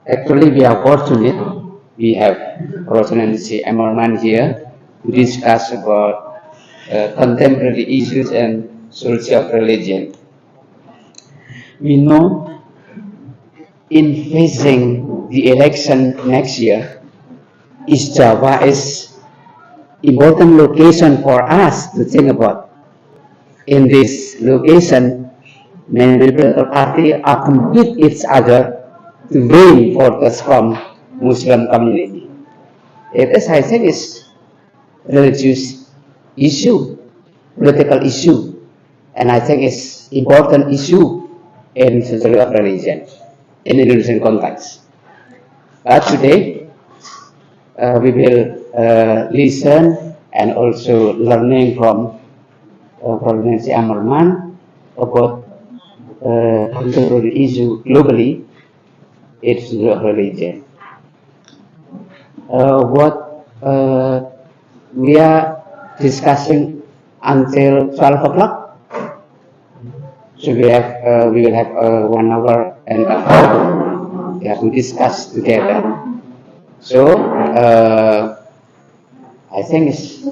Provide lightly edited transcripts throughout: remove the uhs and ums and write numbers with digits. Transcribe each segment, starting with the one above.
Actually, we are fortunate. We have Presidency Emmerman here to discuss about contemporary issues and sources of religion. We know in facing the election next year, East Java is important location for us to think about. In this location, many political parties are compete each other to win voters from Muslim community. It is, I think, is religious issue, political issue, and I think it's important issue in sociology of religion in Indonesian context. But today we will listen and also learning from Presidency Ammerman about contemporary issue globally. It's religion. What we are discussing until 12 o'clock. So we will have 1 hour and a half to discuss together. So I think it's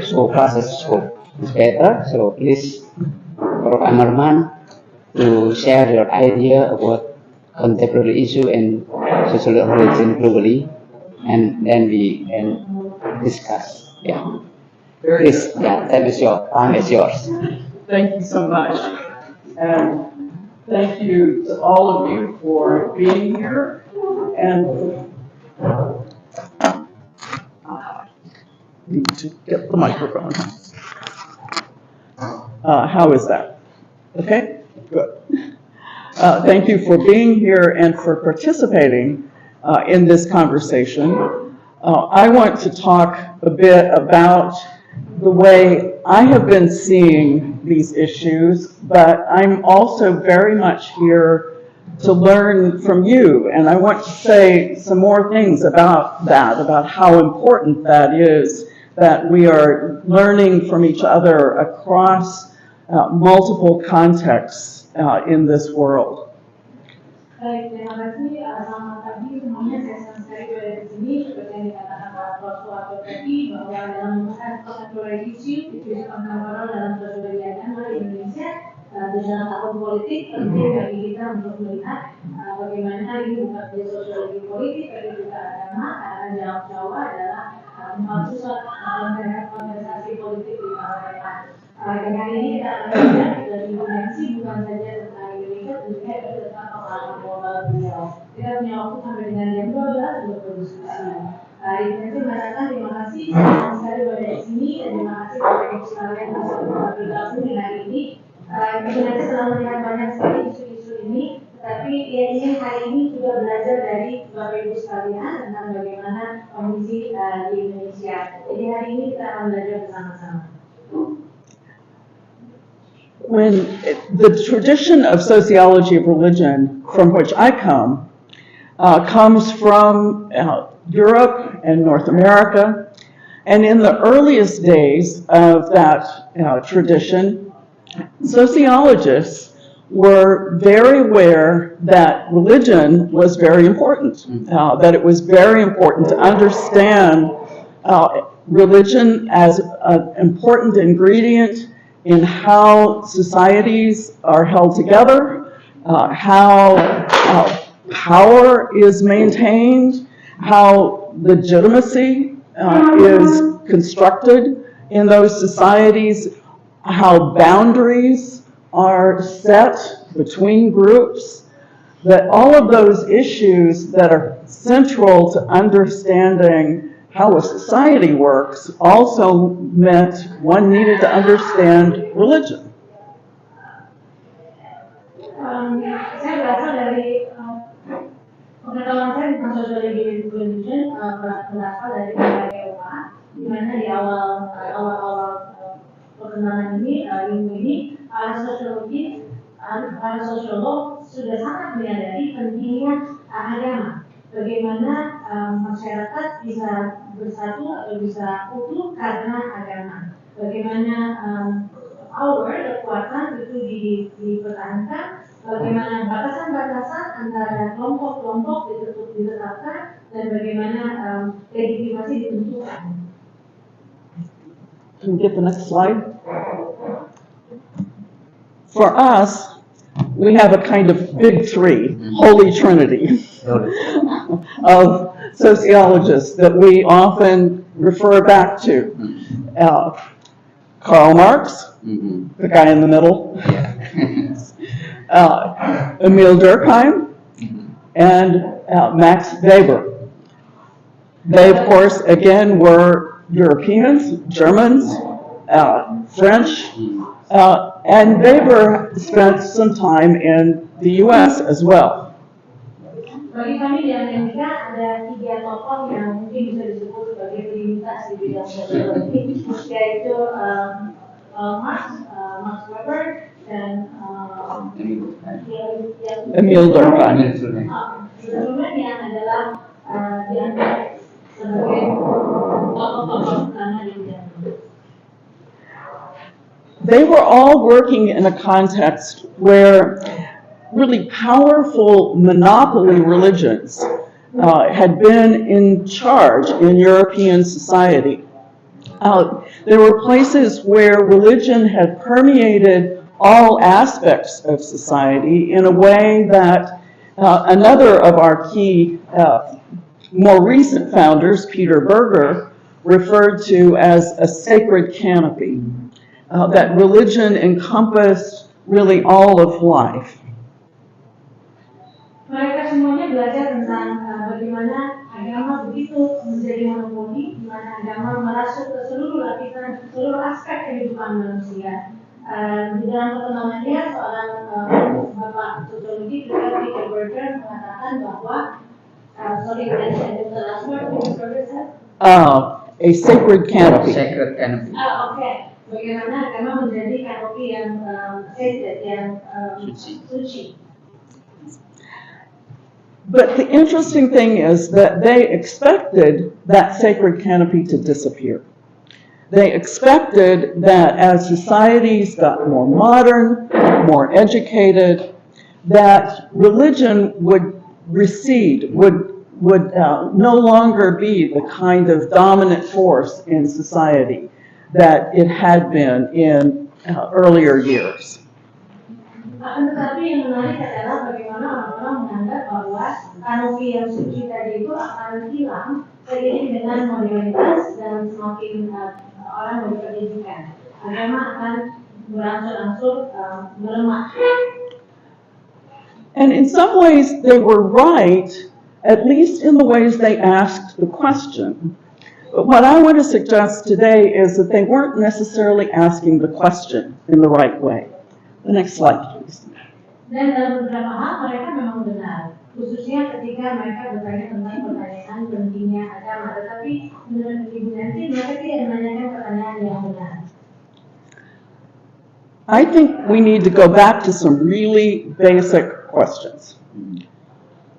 so far it's better. So please, Prof. Amarman, to share your idea about contemporary issue and social religion globally, and then we can discuss. Yeah. Please, yeah, time is yours. Thank you so much. And thank you to all of you for being here. And need to get the microphone. How is that? Okay, good. Thank you for being here and for participating in this conversation. I want to talk a bit about the way I have been seeing these issues, but I'm also very much here to learn from you. And I want to say some more things about that, about how important that is, that we are learning from each other across multiple contexts in this world. Baik, terima kasih. Selamat pagi semuanya. Saya senang sekali berada di sini. Seperti yang dikatakan Pak Prof. tadi, bahwa dalam membahas contemporary issue, isu kontemporer dalam sosiologi agama di Indonesia, di dalam tahun politik, penting bagi kita untuk melihat bagaimana ini bukan saja sosiologi politik, tapi juga agama, karena jawab Jawa adalah pusat kontestasi politik di masa depan. Dan hari ini kita akan belajar dari dimensi bukan saja tentang Indonesia, tentunya itu tentang pengalaman global beliau. Kita punya waktu sampai dengan jam 12 untuk berdiskusi. Dimensi mengatakan terima kasih senang sekali berada di sini dan terima kasih kepada ibu sekalian bisa bergabung di hari ini. Dimensi telah melihat banyak sekali isu-isu ini, tetapi dia ingin hari ini juga belajar dari Bapak Ibu sekalian tentang bagaimana kondisi di Indonesia. Jadi hari ini kita akan belajar bersama-sama. When the tradition of sociology of religion from which I come comes from Europe and North America, and in the earliest days of that tradition, sociologists were very aware that religion was very important, that it was very important to understand religion as an important ingredient in how societies are held together, how power is maintained, how legitimacy is constructed in those societies, how boundaries are set between groups, that all of those issues that are central to understanding how a society works also meant one needed to understand religion. Saya berasal dari pengetahuan saya tentang sosiologi religion berasal dari Eropa, di mana di awal perkembangan ini, ilmu ini, para sosiolog sudah sangat menyadari pentingnya agama. Bagaimana masyarakat bisa bersatu atau bisa utuh karena agama. Bagaimana power, kekuatan itu dipertahankan bagaimana batasan-batasan antara kelompok-kelompok ditetapkan dan bagaimana legitimasi ditentukan. Can we get the next slide? For us, we have a kind of big three, holy trinity of sociologists that we often refer back to. Karl Marx, the guy in the middle, Emil Durkheim, and Max Weber. They, of course, again, were Europeans, Germans, French, and Weber spent some time in the US as well. Bagi kami di Amerika ada 3 tokoh yang mungkin bisa disebut sebagai trinitas di bidang sosiologi, yaitu Max Weber dan Emil Durkheim. sebelumnya yang adalah dianggap sebagai tokoh-tokoh utama di bidang. They were all working in a context where really powerful monopoly religions had been in charge in European society. There were places where religion had permeated all aspects of society in a way that another of our key more recent founders, Peter Berger, referred to as a sacred canopy. That religion encompassed really all of life. Mereka semuanya belajar tentang bagaimana agama begitu menjadi monopoli, di mana agama merasuk ke seluruh lapisan, seluruh aspek kehidupan manusia. Di dalam pertemuannya, seorang bapak sosiologi, Peter Berger, mengatakan bahwa, A sacred canopy. Sacred canopy. Okay. Bagaimana agama menjadi kanopi yang sacred, yang suci. But the interesting thing is that they expected that sacred canopy to disappear. They expected that as societies got more modern, more educated, that religion would recede, would no longer be the kind of dominant force in society that it had been in earlier years. Tetapi yang menarik adalah bagaimana orang-orang menganggap bahwa kanopi yang suci tadi itu akan hilang seiring dengan modernitas dan semakin orang berpendidikan. Agama akan berangsur-angsur melemah. And in some ways they were right, at least in the ways they asked the question. But what I want to suggest today is that they weren't necessarily asking the question in the right way. The next slide, please. Dan dalam beberapa hal mereka memang benar, khususnya ketika mereka bertanya tentang pertanyaan pentingnya agama. Tetapi menurut Ibu Nanti, mereka tidak menanyakan pertanyaan yang benar. I think we need to go back to some really basic questions.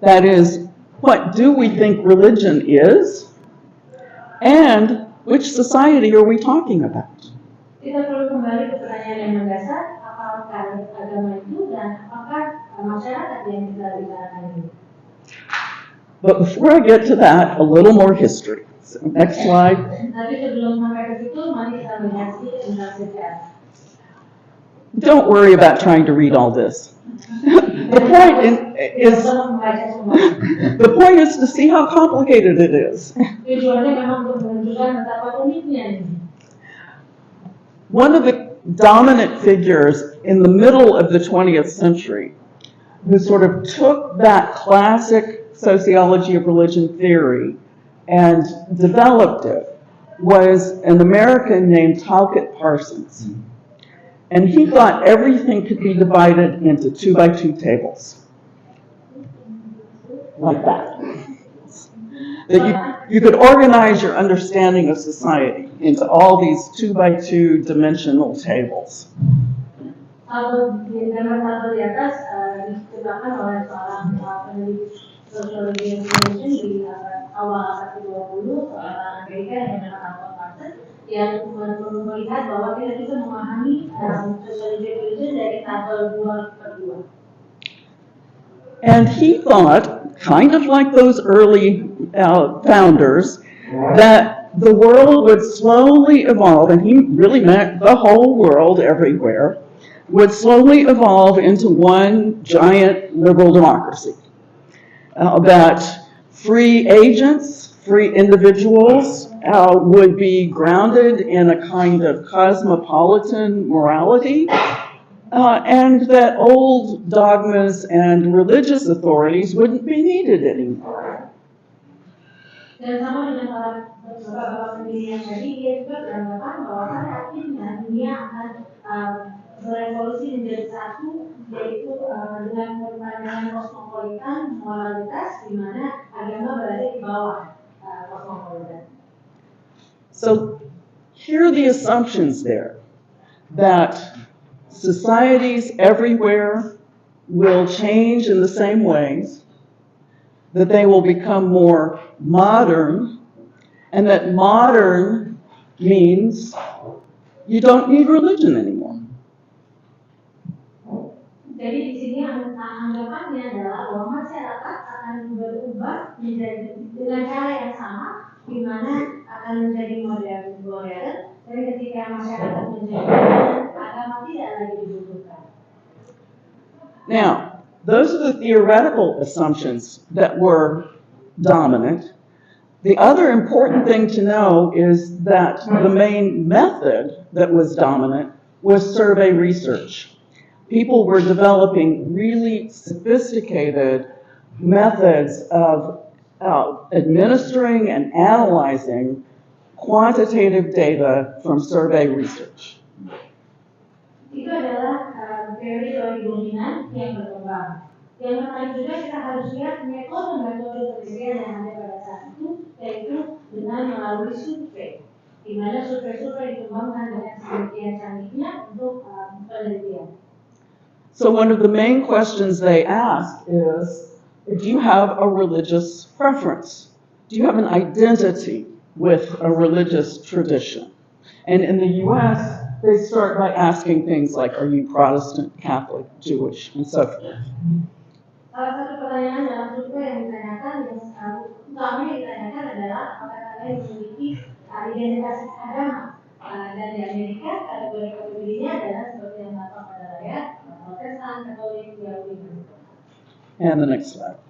That is, what do we think religion is? And which society are we talking about? Kita perlu kembali ke pertanyaan yang mendasar, apakah agama itu dan apakah masyarakat yang kita bicarakan ini. But before I get to that, a little more history. So next slide. Tapi sebelum sampai ke situ, mari kita melihat sedikit tentang sejarah. Don't worry about trying to read all this. The point is to see how complicated it is. Tujuannya memang untuk menunjukkan betapa uniknya ini. One of the dominant figures in the middle of the 20th century who sort of took that classic sociology of religion theory and developed it was an American named Talcott Parsons. And he thought everything could be divided into 2-by-2 tables. Like that. That you could organize your understanding of society into all these 2-by-2 dimensional tables. Kalau di gambar di atas disebutkan oleh seorang peneliti sosiologi information di awal abad ke-20, seorang Amerika yang bernama Talcott Parsons, yang melihat bahwa kita bisa memahami sosiologi religion dari tabel 2/2. And he thought, kind of like those early founders, that the world would slowly evolve, and he really meant the whole world everywhere, would slowly evolve into one giant liberal democracy. That free agents, free individuals would be grounded in a kind of cosmopolitan morality, and that old dogmas and religious authorities wouldn't be needed anymore. Dan sama dengan bapak-bapak pendiri yang tadi, dia juga beranggapan bahwa pada akhirnya dunia akan berevolusi menjadi satu, yaitu dengan pandangan kosmopolitan, moralitas, di mana agama berada di bawah kosmopolitan. So here are the assumptions there, that societies everywhere will change in the same ways, that they will become more modern, and that modern means you don't need religion anymore. Jadi di sini anggapannya adalah bahwa masyarakat akan berubah menjadi dengan cara yang sama, di mana akan menjadi modern, dan ketika masyarakat menjadi modern, agama tidak lagi dibutuhkan. Now, those are the theoretical assumptions that were dominant. The other important thing to know is that the main method that was dominant was survey research. People were developing really sophisticated methods of administering and analyzing quantitative data from survey research. Itu adalah teori-teori dominan yang berkembang. Yang menarik juga kita harus lihat metode-metode penelitian yang ada pada saat itu, yaitu dengan melalui survei, di mana survei-survei dikembangkan dengan sedemikian canggihnya untuk penelitian. So one of the main questions they ask is, do you have a religious preference? Do you have an identity with a religious tradition? And in the US, they start by asking things like, are you Protestant, Catholic, Jewish, and so forth. Salah satu pertanyaan dalam survei yang ditanyakan, yang utamanya ditanyakan adalah apakah kalian memiliki identitas agama. Dan di Amerika, kategori-kategorinya adalah seperti yang tampak pada layar, Protestan, Katolik, Yahudi. And the next slide.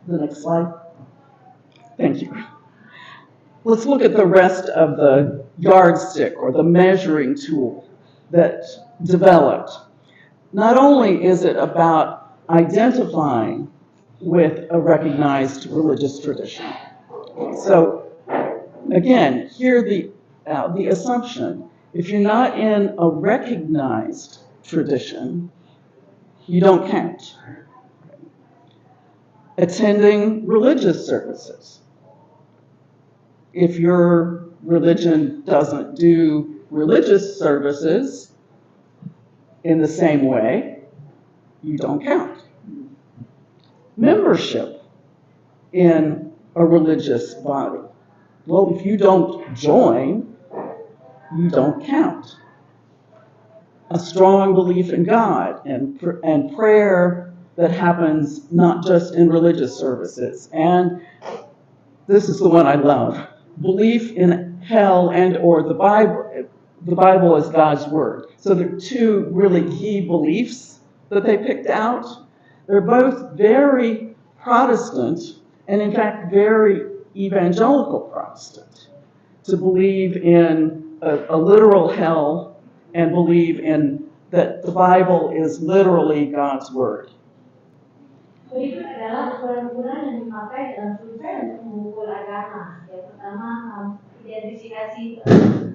The next slide. Thank you. Let's look at the rest of the yardstick or the measuring tool that developed. Not only is it about identifying with a recognized religious tradition. So again, here the assumption, if you're not in a recognized tradition, you don't count. Attending religious services. If your religion doesn't do religious services in the same way, you don't count. Membership in a religious body. Well, if you don't join, you don't count. A strong belief in God and prayer that happens not just in religious services. And this is the one I love. Belief in hell and or the Bible. The Bible is God's word. So there are two really key beliefs that they picked out. They're both very Protestant and in fact very evangelical Protestant. To believe in a literal hell and believe in that the Bible is literally God's word. Berikut adalah ukuran-ukuran yang dipakai dalam survei untuk mengukur agama. Yang pertama, identifikasi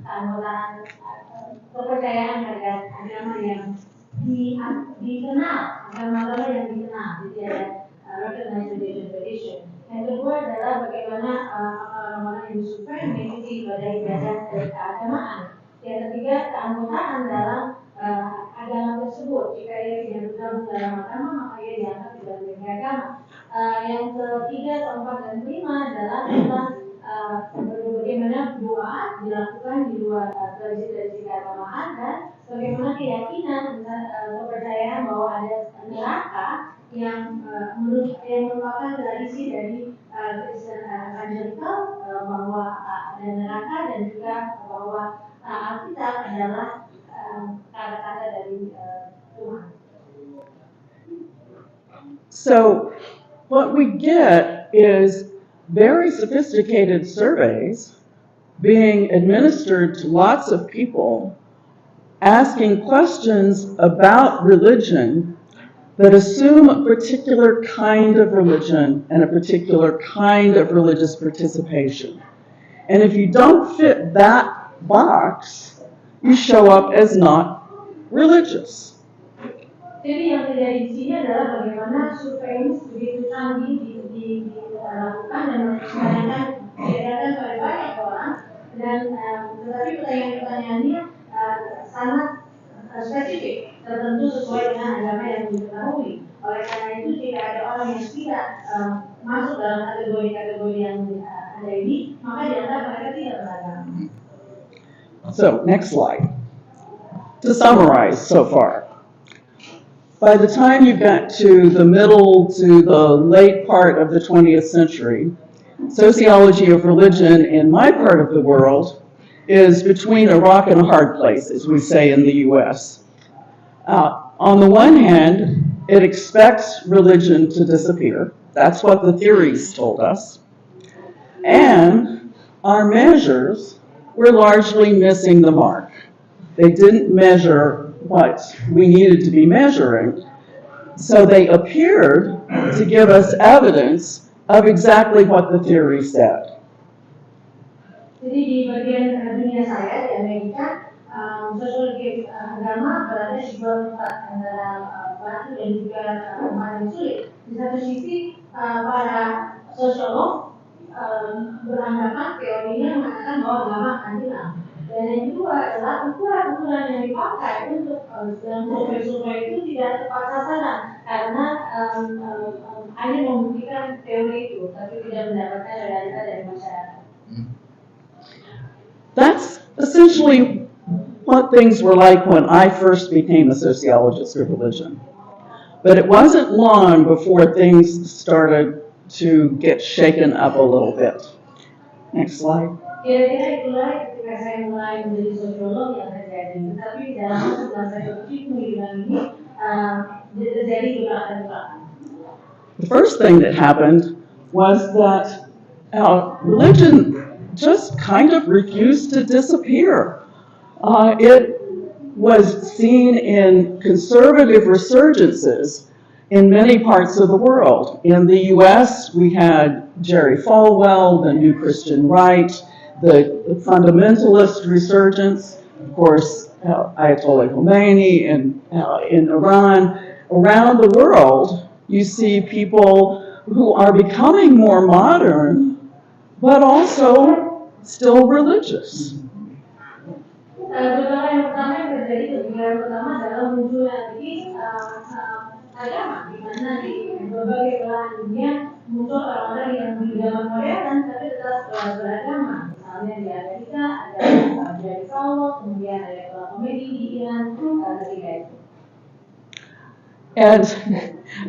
keanggotaan kepercayaan terhadap agama yang dikenal, agama-agama yang dikenal. Jadi ada recognized religion tradition. Yang kedua adalah bagaimana orang-orang yang disurvei mengikuti ibadah-ibadah keagamaan. Yang ketiga, keanggotaan dalam agama tersebut. Jika ia tidak bergabung dalam agama, maka ia dianggap tidak memiliki agama. Yang ketiga, keempat, dan kelima adalah tentang bagaimana bagaimana doa dilakukan di luar tradisi-tradisi keagamaan dan bagaimana keyakinan kepercayaan bahwa ada neraka yang merupakan tradisi dari Kristen evangelikal bahwa ada neraka dan juga bahwa Alkitab adalah kata-kata dari Tuhan. So what we get is very sophisticated surveys being administered to lots of people, asking questions about religion that assume a particular kind of religion and a particular kind of religious participation. And if you don't fit that box, you show up as not religious. Jadi yang terjadi di sini adalah bagaimana survei ini begitu canggih dilakukan dan diadakan pada banyak orang dan tetapi pertanyaan-pertanyaannya sangat spesifik tertentu sesuai dengan agama yang diketahui. Oleh karena itu jika ada orang yang tidak masuk dalam kategori-kategori yang ada ini, maka dianggap mereka tidak beragama. So next slide. To summarize so far. By the time you got to the middle to the late part of the 20th century, sociology of religion in my part of the world is between a rock and a hard place, as we say in the US. On the one hand, it expects religion to disappear. That's what the theories told us. And our measures were largely missing the mark. They didn't measure what we needed to be measuring. So they appeared to give us evidence of exactly what the theory said. Jadi di bagian dunia saya di Amerika, sosiologi agama berada di dua tempat antara batu dan juga tempat yang sulit. Di satu sisi para sosiolog beranggapan teorinya mengatakan bahwa agama akan hilang. Dan yang kedua adalah ukuran-ukuran yang dipakai untuk dalam survei-survei itu tidak tepat sasaran karena hanya membuktikan teori itu, tapi tidak mendapatkan realita dari masyarakat. That's essentially what things were like when I first became a sociologist of religion. But it wasn't long before things started to get shaken up a little bit. Next slide. Kira-kira itulah ketika saya mulai menjadi sosiolog yang terjadi. Tetapi dalam setelah saya berpikir ini terjadi gebrakan-gebrakan. The first thing that happened was that religion just kind of refused to disappear. It was seen in conservative resurgences in many parts of the world. In the US, we had Jerry Falwell, the New Christian Right, the fundamentalist resurgence, of course, Ayatollah Khomeini in Iran. Around the world, you see people who are becoming more modern, but also still religious. Beberapa yang pertama yang terjadi ketika pertama adalah munculnya agama, di mana di berbagai belahan dunia muncul orang-orang yang beragama modern tapi tetap beragama. Misalnya di Amerika ada Jerry Falwell, kemudian ada Khomeini di Iran ketika itu. And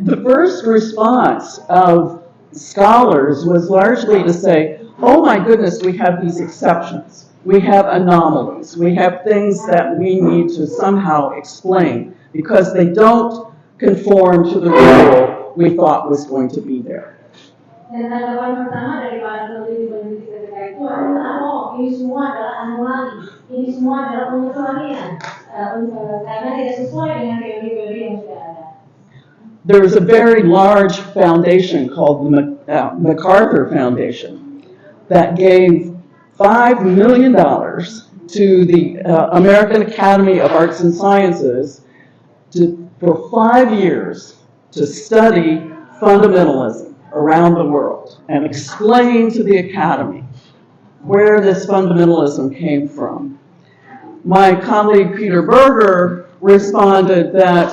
the first response of scholars was largely to say, oh my goodness, we have these exceptions. We have anomalies. We have things that we need to somehow explain because they don't conform to the rule we thought was going to be there. Dan tanggapan pertama dari para peneliti ketika itu adalah, oh ini semua adalah anomali, ini semua adalah pengecualian, karena tidak sesuai dengan teori-teori yang sudah ada. There was a very large foundation called the MacArthur Foundation that gave $5 million to the American Academy of Arts and Sciences for 5 years to study fundamentalism around the world and explain to the Academy where this fundamentalism came from. My colleague Peter Berger responded that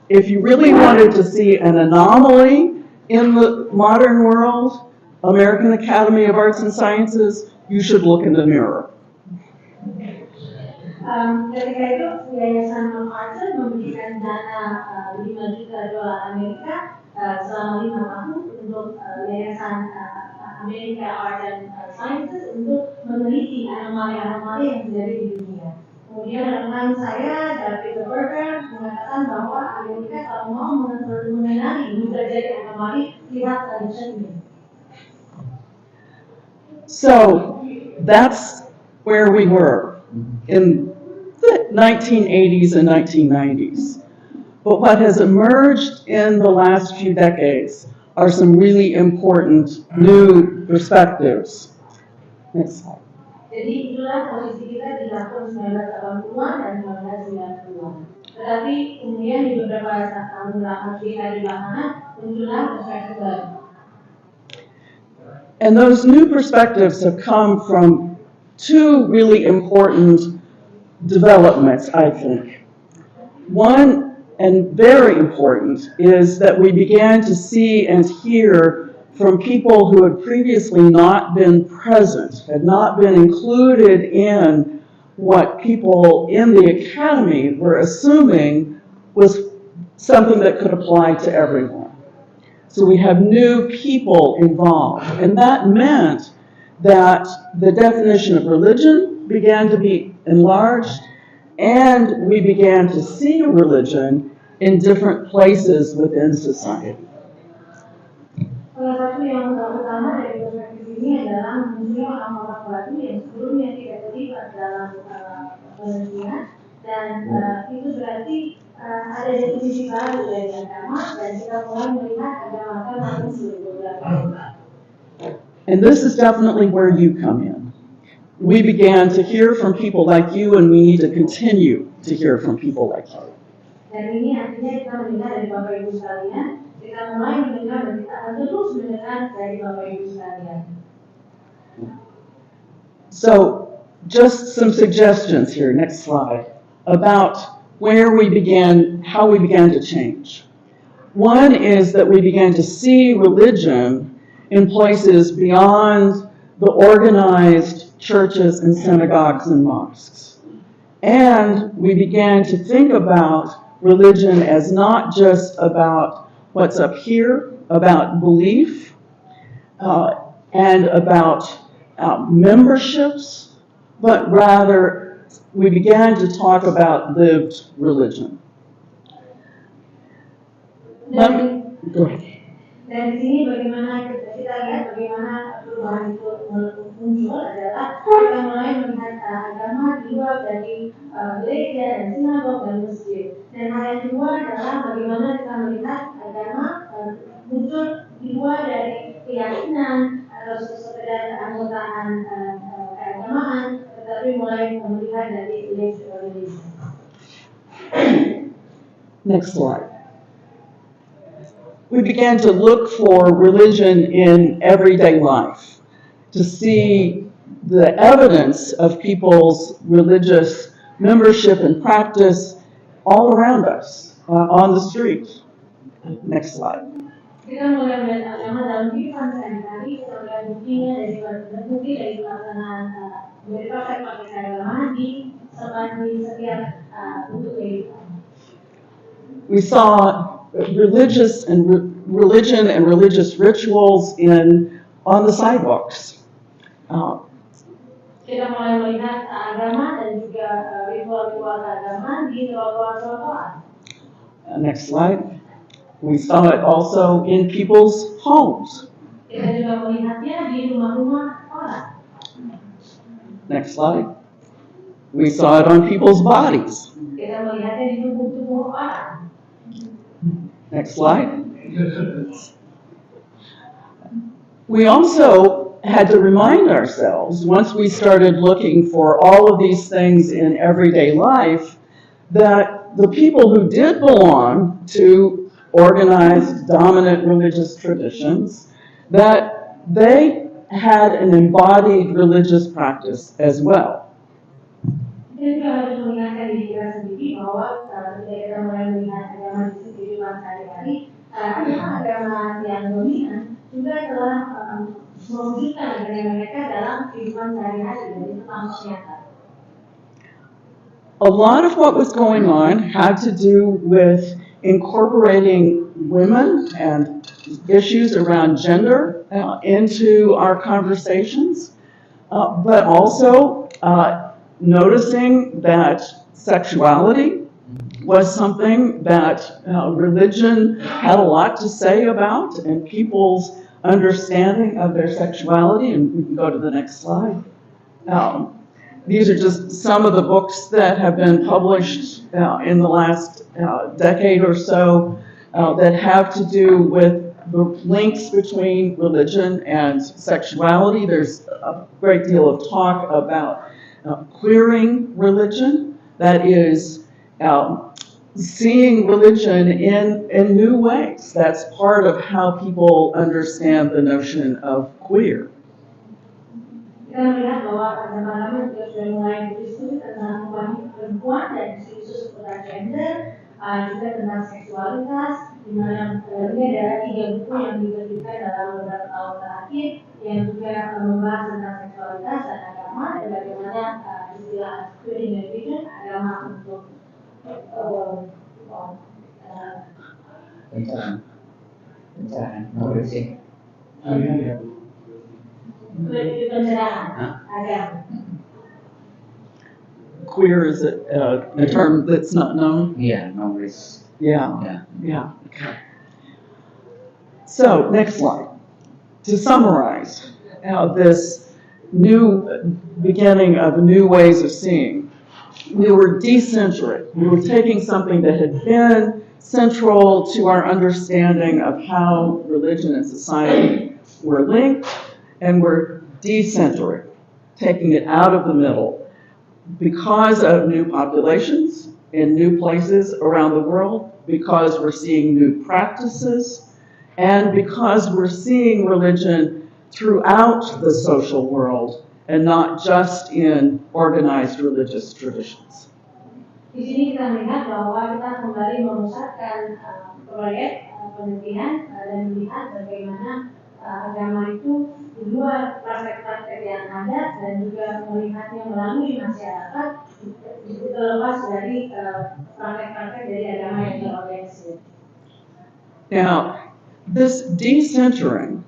if you really wanted to see an anomaly in the modern world, American Academy of Arts and Sciences, you should look in the mirror. Ketika itu Yayasan Archer memberikan dana 5 juta dolar Amerika selama 5 tahun untuk Yayasan Amerika Art and Sciences untuk meneliti anomali-anomali yang terjadi di dunia. Kemudian rekan saya David Berger mengatakan bahwa Amerika kalau mau mengenali terjadi anomali lihat tradisi ini. So that's where we were in the 1980s and 1990s. But what has emerged in the last few decades are some really important new perspectives. Next slide. Jadi itulah posisi kita di tahun 1980-an dan 1990-an. Tetapi kemudian di beberapa tahun belakangan muncullah perspektif baru. And those new perspectives have come from two really important developments, I think. One, and very important, is that we began to see and hear from people who had previously not been present, had not been included in what people in the academy were assuming was something that could apply to everyone. So we have new people involved, and that meant that the definition of religion began to be enlarged, and we began to see religion in different places within society. Salah satu yang utama dari perspektif ini adalah munculnya orang-orang baru yang sebelumnya tidak terlibat dalam penelitian dan itu berarti ada definisi baru dari agama dan kita mulai melihat agama-agama muncul di beberapa. And this is definitely where you come in. We began to hear from people like you, and we need to continue to hear from people like you. Dan ini artinya kita mendengar dari Bapak Ibu sekalian, kita mulai mendengar dan kita akan terus mendengar dari Bapak Ibu sekalian. So, just some suggestions here, next slide, about where we began, how we began to change. One is that we began to see religion in places beyond the organized churches and synagogues and mosques. And we began to think about religion as not just about what's up here, about belief, and about memberships, but rather we began to talk about lived religion. Go ahead. Dan di sini bagaimana kita lihat bagaimana perubahan itu muncul adalah kita mulai melihat agama di luar dari gereja dan sinagog dan masjid. Dan hal yang kedua adalah bagaimana kita melihat agama muncul di luar dari keyakinan atau sekedar anggotaan keagamaan, tetapi mulai melihat dari lived religion. Next slide. We began to look for religion in everyday life, to see the evidence of people's religious membership and practice all around us, on the street. Next slide. Kita mulai melihat agama dalam kehidupan sehari-hari, kita melihat buktinya dari pelaksanaan dari praktek-praktek keagamaan di setiap bentuk kehidupan. We saw religion and religious rituals on the sidewalks. Kita mulai melihat agama dan juga ritual-ritual keagamaan di trotoar-trotoar. Next slide. We saw it also in people's homes. Kita juga melihatnya di rumah-rumah orang. Next slide. We saw it on people's bodies. Kita melihatnya di tubuh-tubuh orang. Next slide. We also had to remind ourselves, once we started looking for all of these things in everyday life, that the people who did belong to organized, dominant religious traditions, that they had an embodied religious practice as well. Kita juga harus mengingatkan diri kita sendiri bahwa ketika kita mulai melihat agama di kehidupan sehari-hari, agama yang dominan juga telah mewujudkan agama mereka dalam kehidupan sehari-hari dan itu tampak nyata. A lot of what was going on had to do with incorporating women and issues around gender into our conversations, but also noticing that sexuality was something that religion had a lot to say about, and people's understanding of their sexuality. And we can go to the next slide. These are just some of the books that have been published in the last decade or so that have to do with the links between religion and sexuality. There's a great deal of talk about queering religion, that is, seeing religion in new ways. That's part of how people understand the notion of queer. Kita melihat bahwa agama-agama juga sudah mulai berdiskusi tentang wanita perempuan dan isu-isu seputar gender, juga tentang seksualitas, di mana ini adalah 3 buku yang diterbitkan dalam beberapa tahun terakhir yang juga membahas tentang seksualitas dan agama dan bagaimana istilah queering religion, agama untuk pencerahan, nourishing. Pencerahan agama. Queer is a term that's not known. Yeah, nourish. Yeah. Okay. So, next slide. To summarize this new beginning of new ways of seeing, we were decentric. We were taking something that had been central to our understanding of how religion and society were linked, and we're decentric, taking it out of the middle. Because of new populations in new places around the world, because we're seeing new practices, and because we're seeing religion throughout the social world and not just in organized religious traditions. Di sini kita melihat bahwa kita kembali memusatkan proyek penelitian dan melihat bagaimana agama itu di luar praktek-praktek yang ada dan juga melihatnya melalui masyarakat terlepas dari praktek-praktek dari agama yang terorganisir. Now, this decentering,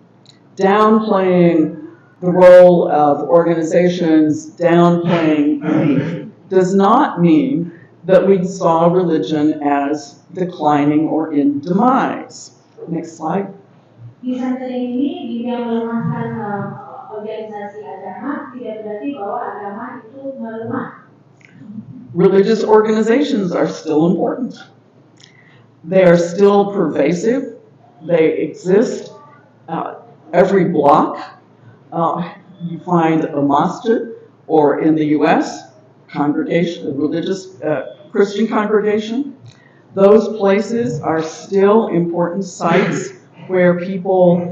downplaying the role of organizations, downplaying belief, does not mean that we saw religion as declining or in demise. Next slide. Decentering ini jika melemahkan organisasi agama tidak berarti bahwa agama itu melemah. Religious organizations are still important. They are still pervasive. They exist every block. You find a masjid, or in the U.S., congregation, a religious Christian congregation. Those places are still important sites where people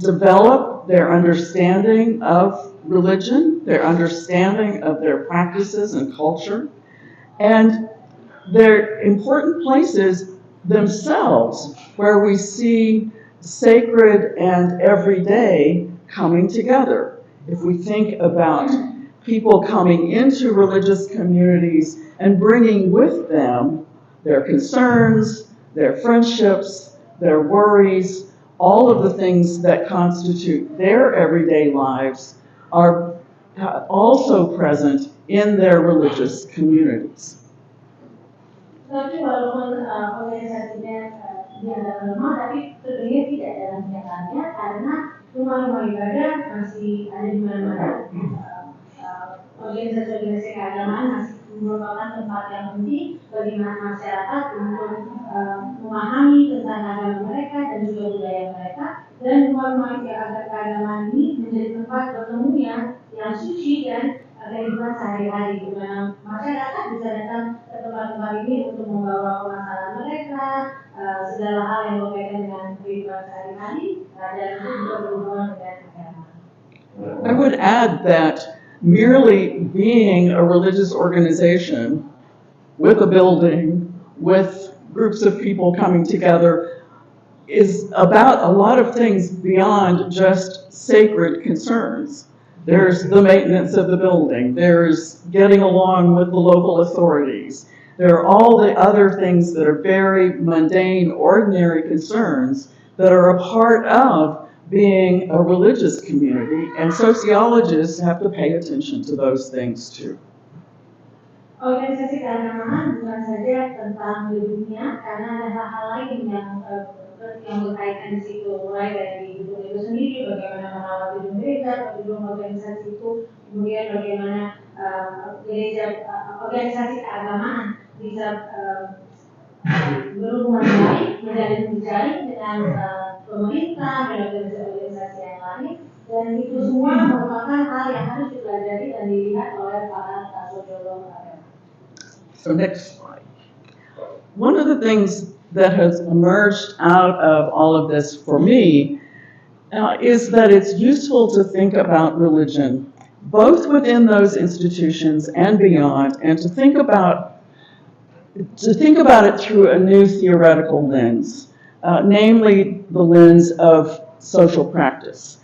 develop their understanding of religion, their understanding of their practices and culture, and they're important places themselves where we see sacred and everyday coming together. If we think about people coming into religious communities and bringing with them their concerns, their friendships, their worries, all of the things that constitute their everyday lives are also present in their religious communities. Tapi walaupun organisasinya dianggap lemah, tapi sebenarnya tidak dalam kenyataannya karena rumah-rumah ibadah masih ada di mana-mana. Organisasi-organisasi keagamaan masih merupakan tempat yang penting bagi masyarakat untuk memahami tentang agama mereka dan juga budaya mereka, dan rumah-rumah keagamaan ini menjadi tempat bertemunya yang suci dan kehidupan sehari-hari, di mana masyarakat bisa datang ke tempat-tempat ini untuk membawa permasalahan mereka, segala hal yang berkaitan dengan kehidupan sehari-hari, dan itu juga berhubungan dengan agama. I would add that merely being a religious organization with a building, with groups of people coming together, is about a lot of things beyond just sacred concerns. There's the maintenance of the building, there's getting along with the local authorities. There are all the other things that are very mundane, ordinary concerns that are a part of being a religious community, and sociologists have to pay attention to those things too. Organisasi keagamaan bukan saja tentang gedungnya, karena ada hal-hal lain yang berkaitan di situ, mulai dari gedung itu sendiri, bagaimana merawat gedung gereja, gedung organisasi itu, kemudian bagaimana organisasi keagamaan bisa berhubungan baik, menjalin jejaring dengan pemerintah dan organisasi-organisasi yang lain, dan itu semua merupakan hal yang harus dipelajari dan dilihat oleh para sosiolog. So next slide. One of the things that has emerged out of all of this for me is that it's useful to think about religion, both within those institutions and beyond, and to think about it through a new theoretical lens, namely the lens of social practice.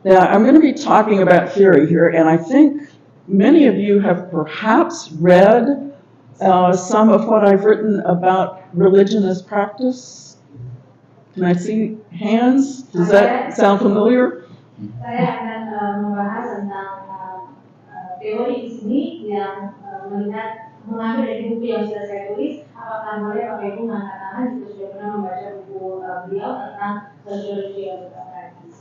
Now, I'm going to be talking about theory here, and I think many of you have perhaps read some of what I've written about religion as practice. Can I see hands? Does that sound familiar? Saya akan membahas tentang teori di sini yang mengambil dari buku yang sudah saya tulis. Apakah boleh Bapak Ibu mengangkat tangan jika sudah pernah membaca buku beliau tentang Sociology of Practice?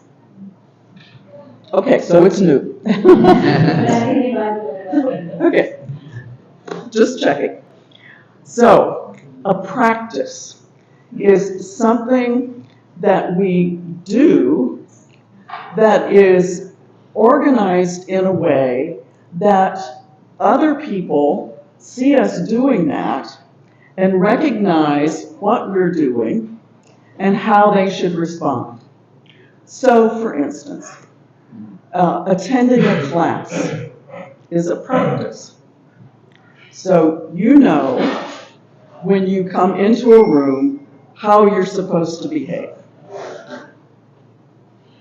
Okay, so it's new. Okay, just checking. So, a practice is something that we do that is organized in a way that other people see us doing that and recognize what we're doing and how they should respond. So, for instance, attending a class is a practice. So you know when you come into a room how you're supposed to behave.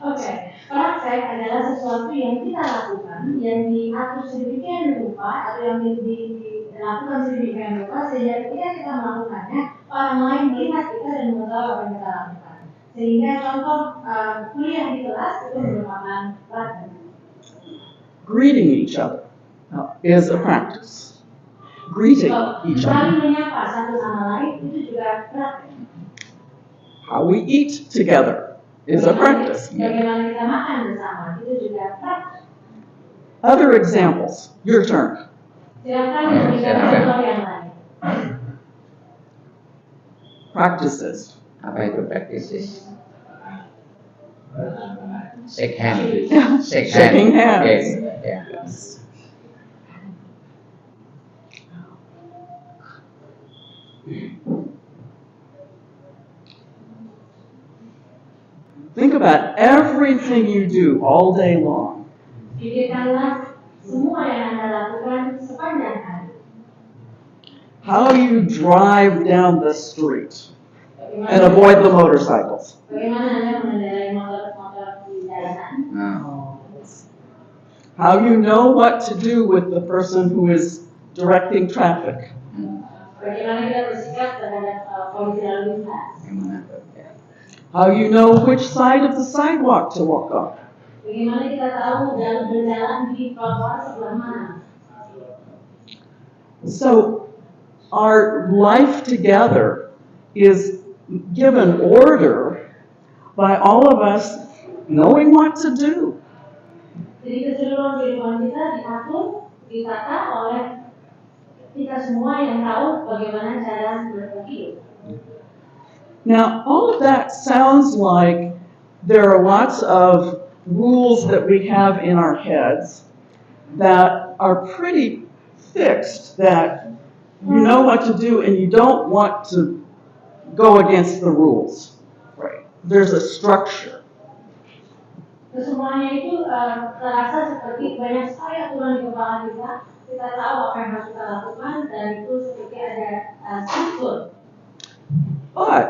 Oke, praktek adalah sesuatu yang kita lakukan, yang diatur sedemikian rupa atau yang dilakukan sedemikian rupa sehingga ketika kita melakukannya, orang lain melihat kita dan mengetahui apa yang kita lakukan. Sehingga contoh kuliah di kelas itu merupakan praktek. Greeting each other is a practice. Greeting each other. Saling menyapa satu sama lain itu juga praktek. How we eat together is a practice. Bagaimana kita makan bersama itu juga praktek. Other examples. Your turn. Silakan memberikan contoh yang lain. Practices. Apa itu practices? Shake hand. Shaking hands. Okay. Yeah. Think about everything you do all day long. Pikirkanlah semua yang Anda lakukan sepanjang hari. How you drive down the street and avoid the motorcycles. Bagaimana Anda mengendarai motor-motor di jalanan? How you know what to do with the person who is directing traffic. Bagaimana kita bersikap terhadap polisi lalu lintas? How you know which side of the sidewalk to walk on. Bagaimana kita tahu jalan berjalan di trotoar sebelah mana? So our life together is given order by all of us knowing what to do. Jadi keseluruhan kehidupan kita diatur, ditata oleh kita semua yang tahu bagaimana cara berhidup. Now, all of that sounds like there are lots of rules that we have in our heads that are pretty fixed, that you know what to do and you don't want to go against the rules. Right? There's a structure. Semuanya itu terasa seperti banyak sekali aturan di kepala kita. Kita tahu apa yang harus kita lakukan dan itu seperti ada struktur. But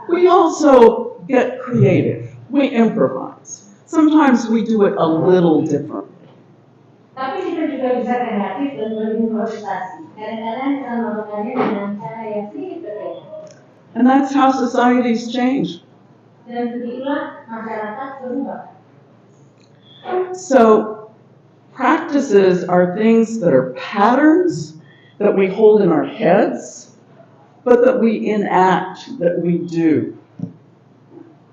we all also get creative. We improvise. Sometimes we do it a little differently. Tapi kita juga bisa kreatif dan berimprovisasi. Kadang-kadang kita melakukannya dengan cara yang sedikit berbeda. And that's how societies change. Dan begitulah masyarakat berubah. So, practices are things that are patterns that we hold in our heads, but that we enact, that we do.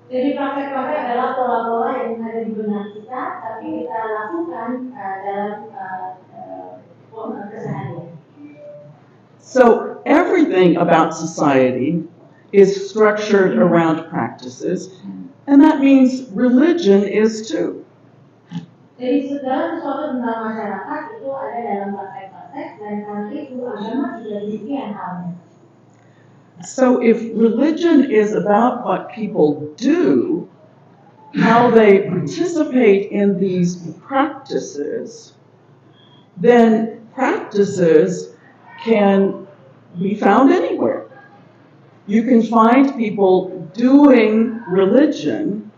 Jadi praktek-praktek adalah pola-pola yang ada di benak kita, tapi kita lakukan dalam keseharian. So everything about society is structured around practices, and that means religion is too. Jadi segala sesuatu tentang masyarakat itu ada dalam praktek-praktek, dan karena itu agama juga demikian halnya. So if religion is about what people do, how they participate in these practices, then practices can be found anywhere. You can find people doing religion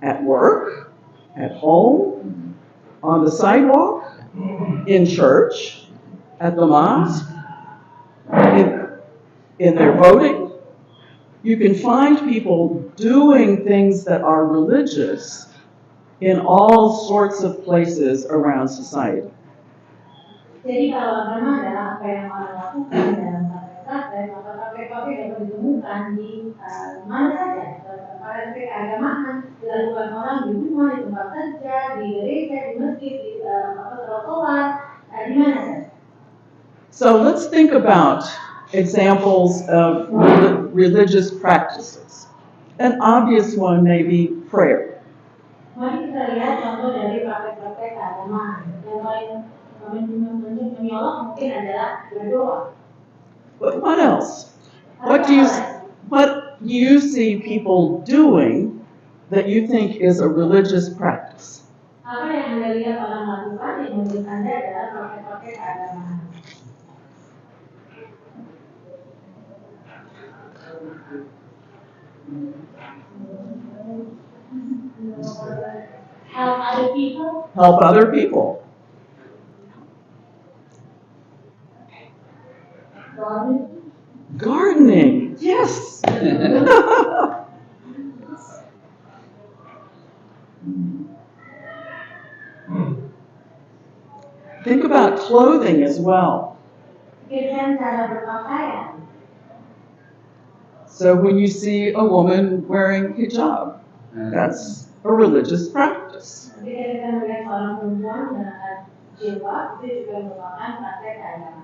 at work, at home, on the sidewalk, in church, at the mosque, in their voting. You can find people doing things that are religious in all sorts of places around society. Jadi kalau agama adalah apa yang orang lakukan dalam praktek-praktek, maka praktek-praktek dapat ditemukan di mana saja. Praktek keagamaan dilakukan orang di rumah, di tempat kerja, di gereja, di masjid, di trotoar, di mana saja. So let's think about examples of religious practices. An obvious one may be prayer. Mari kita lihat contoh dari praktek-praktek keagamaan. Yang paling menyolok mungkin adalah berdoa. But what else? What do you see people doing that you think is a religious practice? Apa yang Anda lihat orang lakukan yang menurut Anda adalah praktek-praktek keagamaan? Help other people. Help other people. Gardening. Yes. Think about clothing as well. Pikirkan cara berpakaian. So when you see a woman wearing hijab, that's a religious practice. Ketika kita melihat seorang perempuan menggunakan jilbab, itu juga merupakan praktek keagamaan.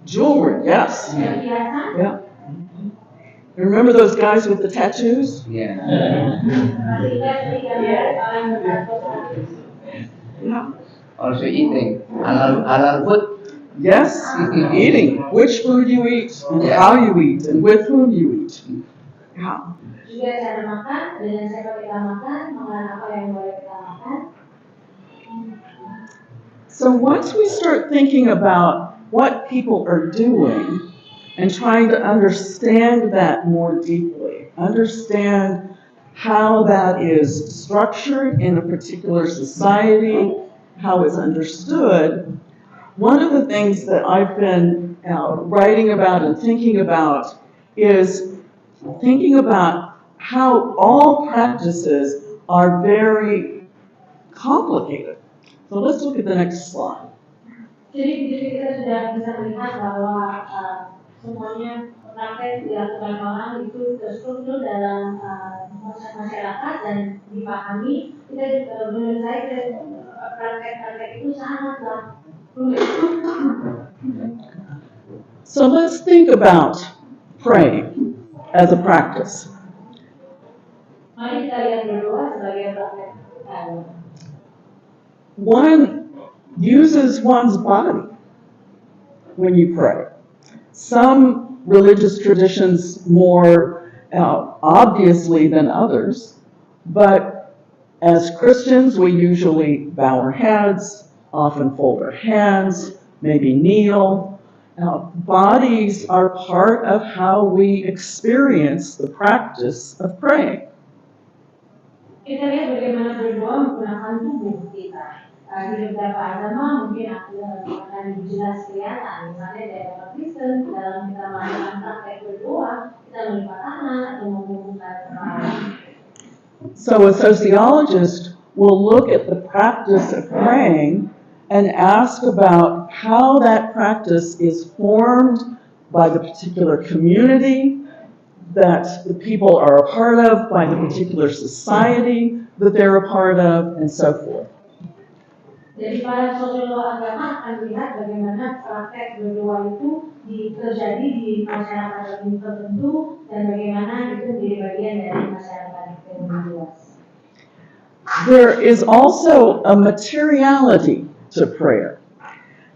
Jewelry, yes. Perhiasan. Yeah. Remember those guys with the tattoos? Yeah. Masih ingat ketika melihat orang bertato tadi? Yeah. Also eating halal food. Yes, eating. Which food you eat, and how you eat, and with whom you eat. Yeah. Juga cara makan, dengan siapa kita makan, makanan apa yang boleh kita makan. So once we start thinking about what people are doing and trying to understand that more deeply, understand how that is structured in a particular society, how it's understood, one of the things that I've been writing about and thinking about is thinking about how all practices are very complicated. So let's look at the next slide. Jadi begitu kita sudah bisa melihat bahwa semuanya praktek dilakukan orang itu terstruktur dalam masyarakat dan dipahami. Kita juga menurut saya praktek-praktek itu sangatlah rumit. So let's think about praying as a practice. Mari kita lihat berdoa sebagai praktek. One uses one's body when you pray. Some religious traditions more obviously than others, but as Christians we usually bow our heads, often fold our hands, maybe kneel, Bodies are part of how we experience the practice of praying. Kita lihat bagaimana berdoa menggunakan tubuh kita. Di beberapa agama mungkin akan lebih jelas kelihatan. Misalnya di agama Kristen, dalam kita melakukan praktek berdoa, kita melipat tangan atau membuka kepala. So a sociologist will look at the practice of praying and ask about how that practice is formed by the particular community that the people are a part of, by the particular society that they're a part of, and so forth. Jadi para sosiolog agama akan melihat bagaimana praktek berdoa itu terjadi di masyarakat tertentu dan bagaimana itu menjadi bagian dari masyarakat yang lebih luas. There is also a materiality to prayer.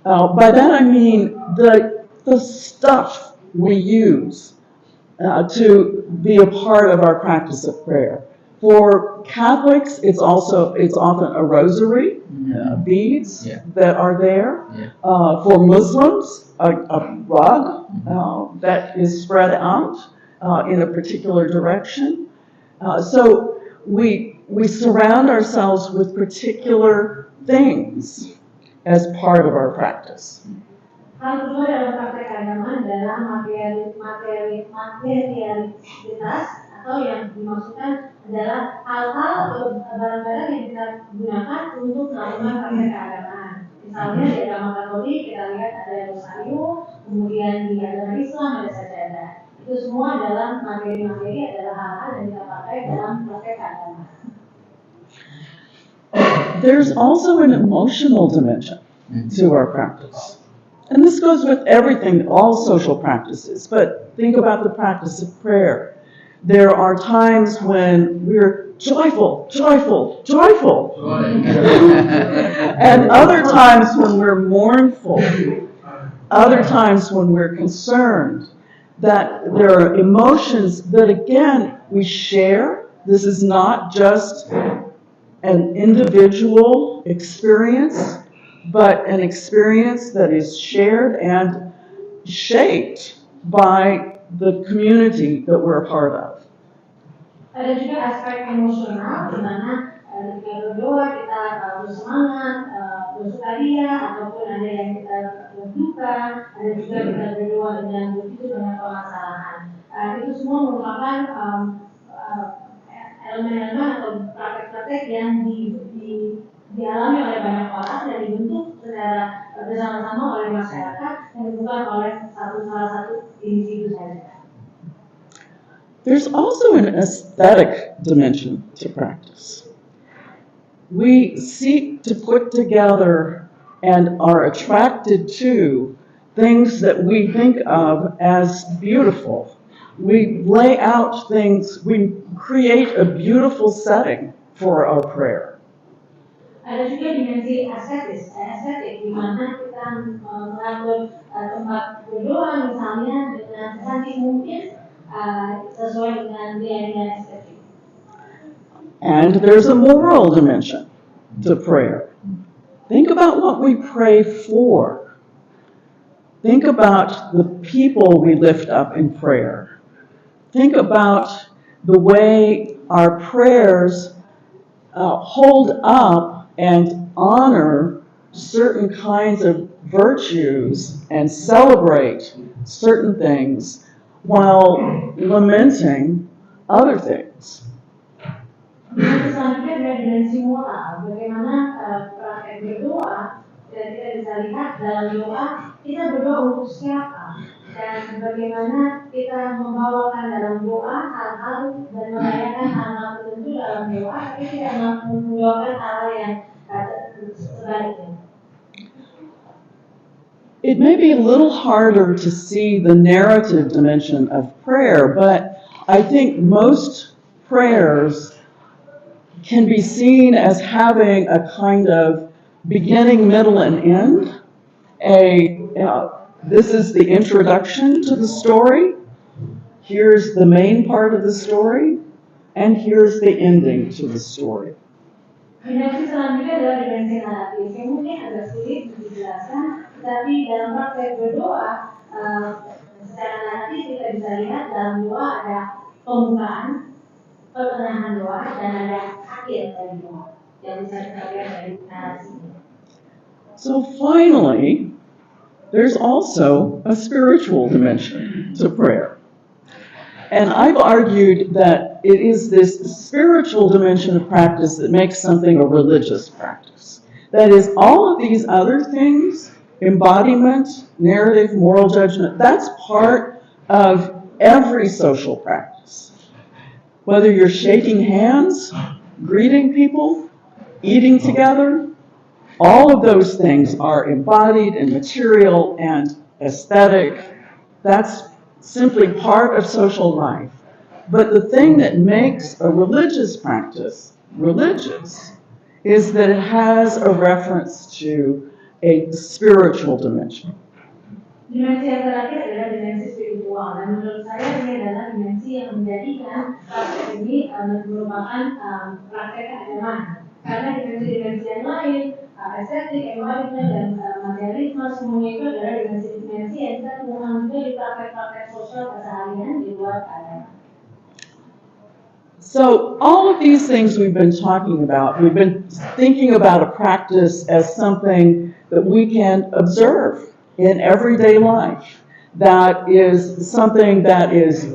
By that I mean the stuff we use to be a part of our practice of prayer. For Catholics, it's often a rosary, beads that are there. For Muslims, a rug that is spread out in a particular direction. So we surround ourselves with particular things as part of our practice. Hal kedua dalam praktek agama adalah materialitas atau yang dimaksudkan adalah hal-hal atau barang-barang yang kita gunakan untuk melakukan praktek keagamaan. Misalnya di agama Katolik kita lihat ada rosario, kemudian di agama Islam ada sajadah. Itu semua dalam materi-materi adalah hal-hal yang kita pakai dalam praktek keagamaan. There's also an emotional dimension to our practice. And this goes with everything, all social practices, but think about the practice of prayer. There are times when we're joyful, joyful, joyful. And other times when we're mournful. Other times when we're concerned. That there are emotions that, again, we share. This is not just an individual experience, but an experience that is shared and shaped by the community that we're a part of. Ada juga aspek emosional di mana ketika berdoa kita bersemangat, bersukaria ataupun ada yang kita berduka, ada juga kita berdoa dengan begitu banyak permasalahan. Itu semua merupakan elemen-elemen atau praktek-praktek yang dialami oleh banyak orang dan dibentuk secara bersama-sama oleh masyarakat dan bukan oleh salah satu individu saja. There's also an aesthetic dimension to practice. We seek to put together and are attracted to things that we think of as beautiful. We lay out things, we create a beautiful setting for our prayer. Ada juga dimensi estetik di mana kita mengatur tempat berdoa misalnya dengan secantik mungkin sesuai dengan nilai-nilai estetik. And there's a moral dimension to prayer. Think about what we pray for. Think about the people we lift up in prayer. Think about the way our prayers hold up and honor certain kinds of virtues and celebrate certain things while lamenting other things. Dimensi selanjutnya adalah dimensi moral. Bagaimana praktek berdoa dan kita bisa lihat dalam doa kita berdoa untuk siapa dan bagaimana kita membawakan dalam doa hal-hal dan merayakan hal-hal tertentu dalam doa, tapi tidak membawakan hal yang sebaliknya. It may be a little harder to see the narrative dimension of prayer, but I think most prayers can be seen as having a kind of beginning, middle, and end. This is the introduction to the story. Here's the main part of the story, and here's the ending to the story. Dimensi selanjutnya adalah dimensi naratif yang mungkin agak sulit dijelaskan, Tetapi dalam praktek berdoa, secara naratif kita bisa lihat dalam doa ada pembukaan, pertengahan doa, dan ada akhir dari doa yang bisa kita lihat dari narasi. So finally, there's also a spiritual dimension to prayer. And I've argued that it is this spiritual dimension of practice that makes something a religious practice. That is, all of these other things, embodiment, narrative, moral judgment, that's part of every social practice. Whether you're shaking hands, greeting people, eating together, all of those things are embodied and material and aesthetic. That's simply part of social life. But the thing that makes a religious practice religious is that it has a reference to a spiritual dimension. Dimensi yang terakhir adalah dimensi spiritual, dan menurut saya ini adalah dimensi yang menjadikan praktek ini merupakan praktek keagamaan. Karena dimensi-dimensi yang lain, estetik, embodiment, dan materialisme, semuanya itu adalah dimensi-dimensi yang kita temukan juga di praktek-praktek sosial keseharian di luar keagamaan. So all of these things we've been talking about, we've been thinking about a practice as something that we can observe in everyday life. That is something that is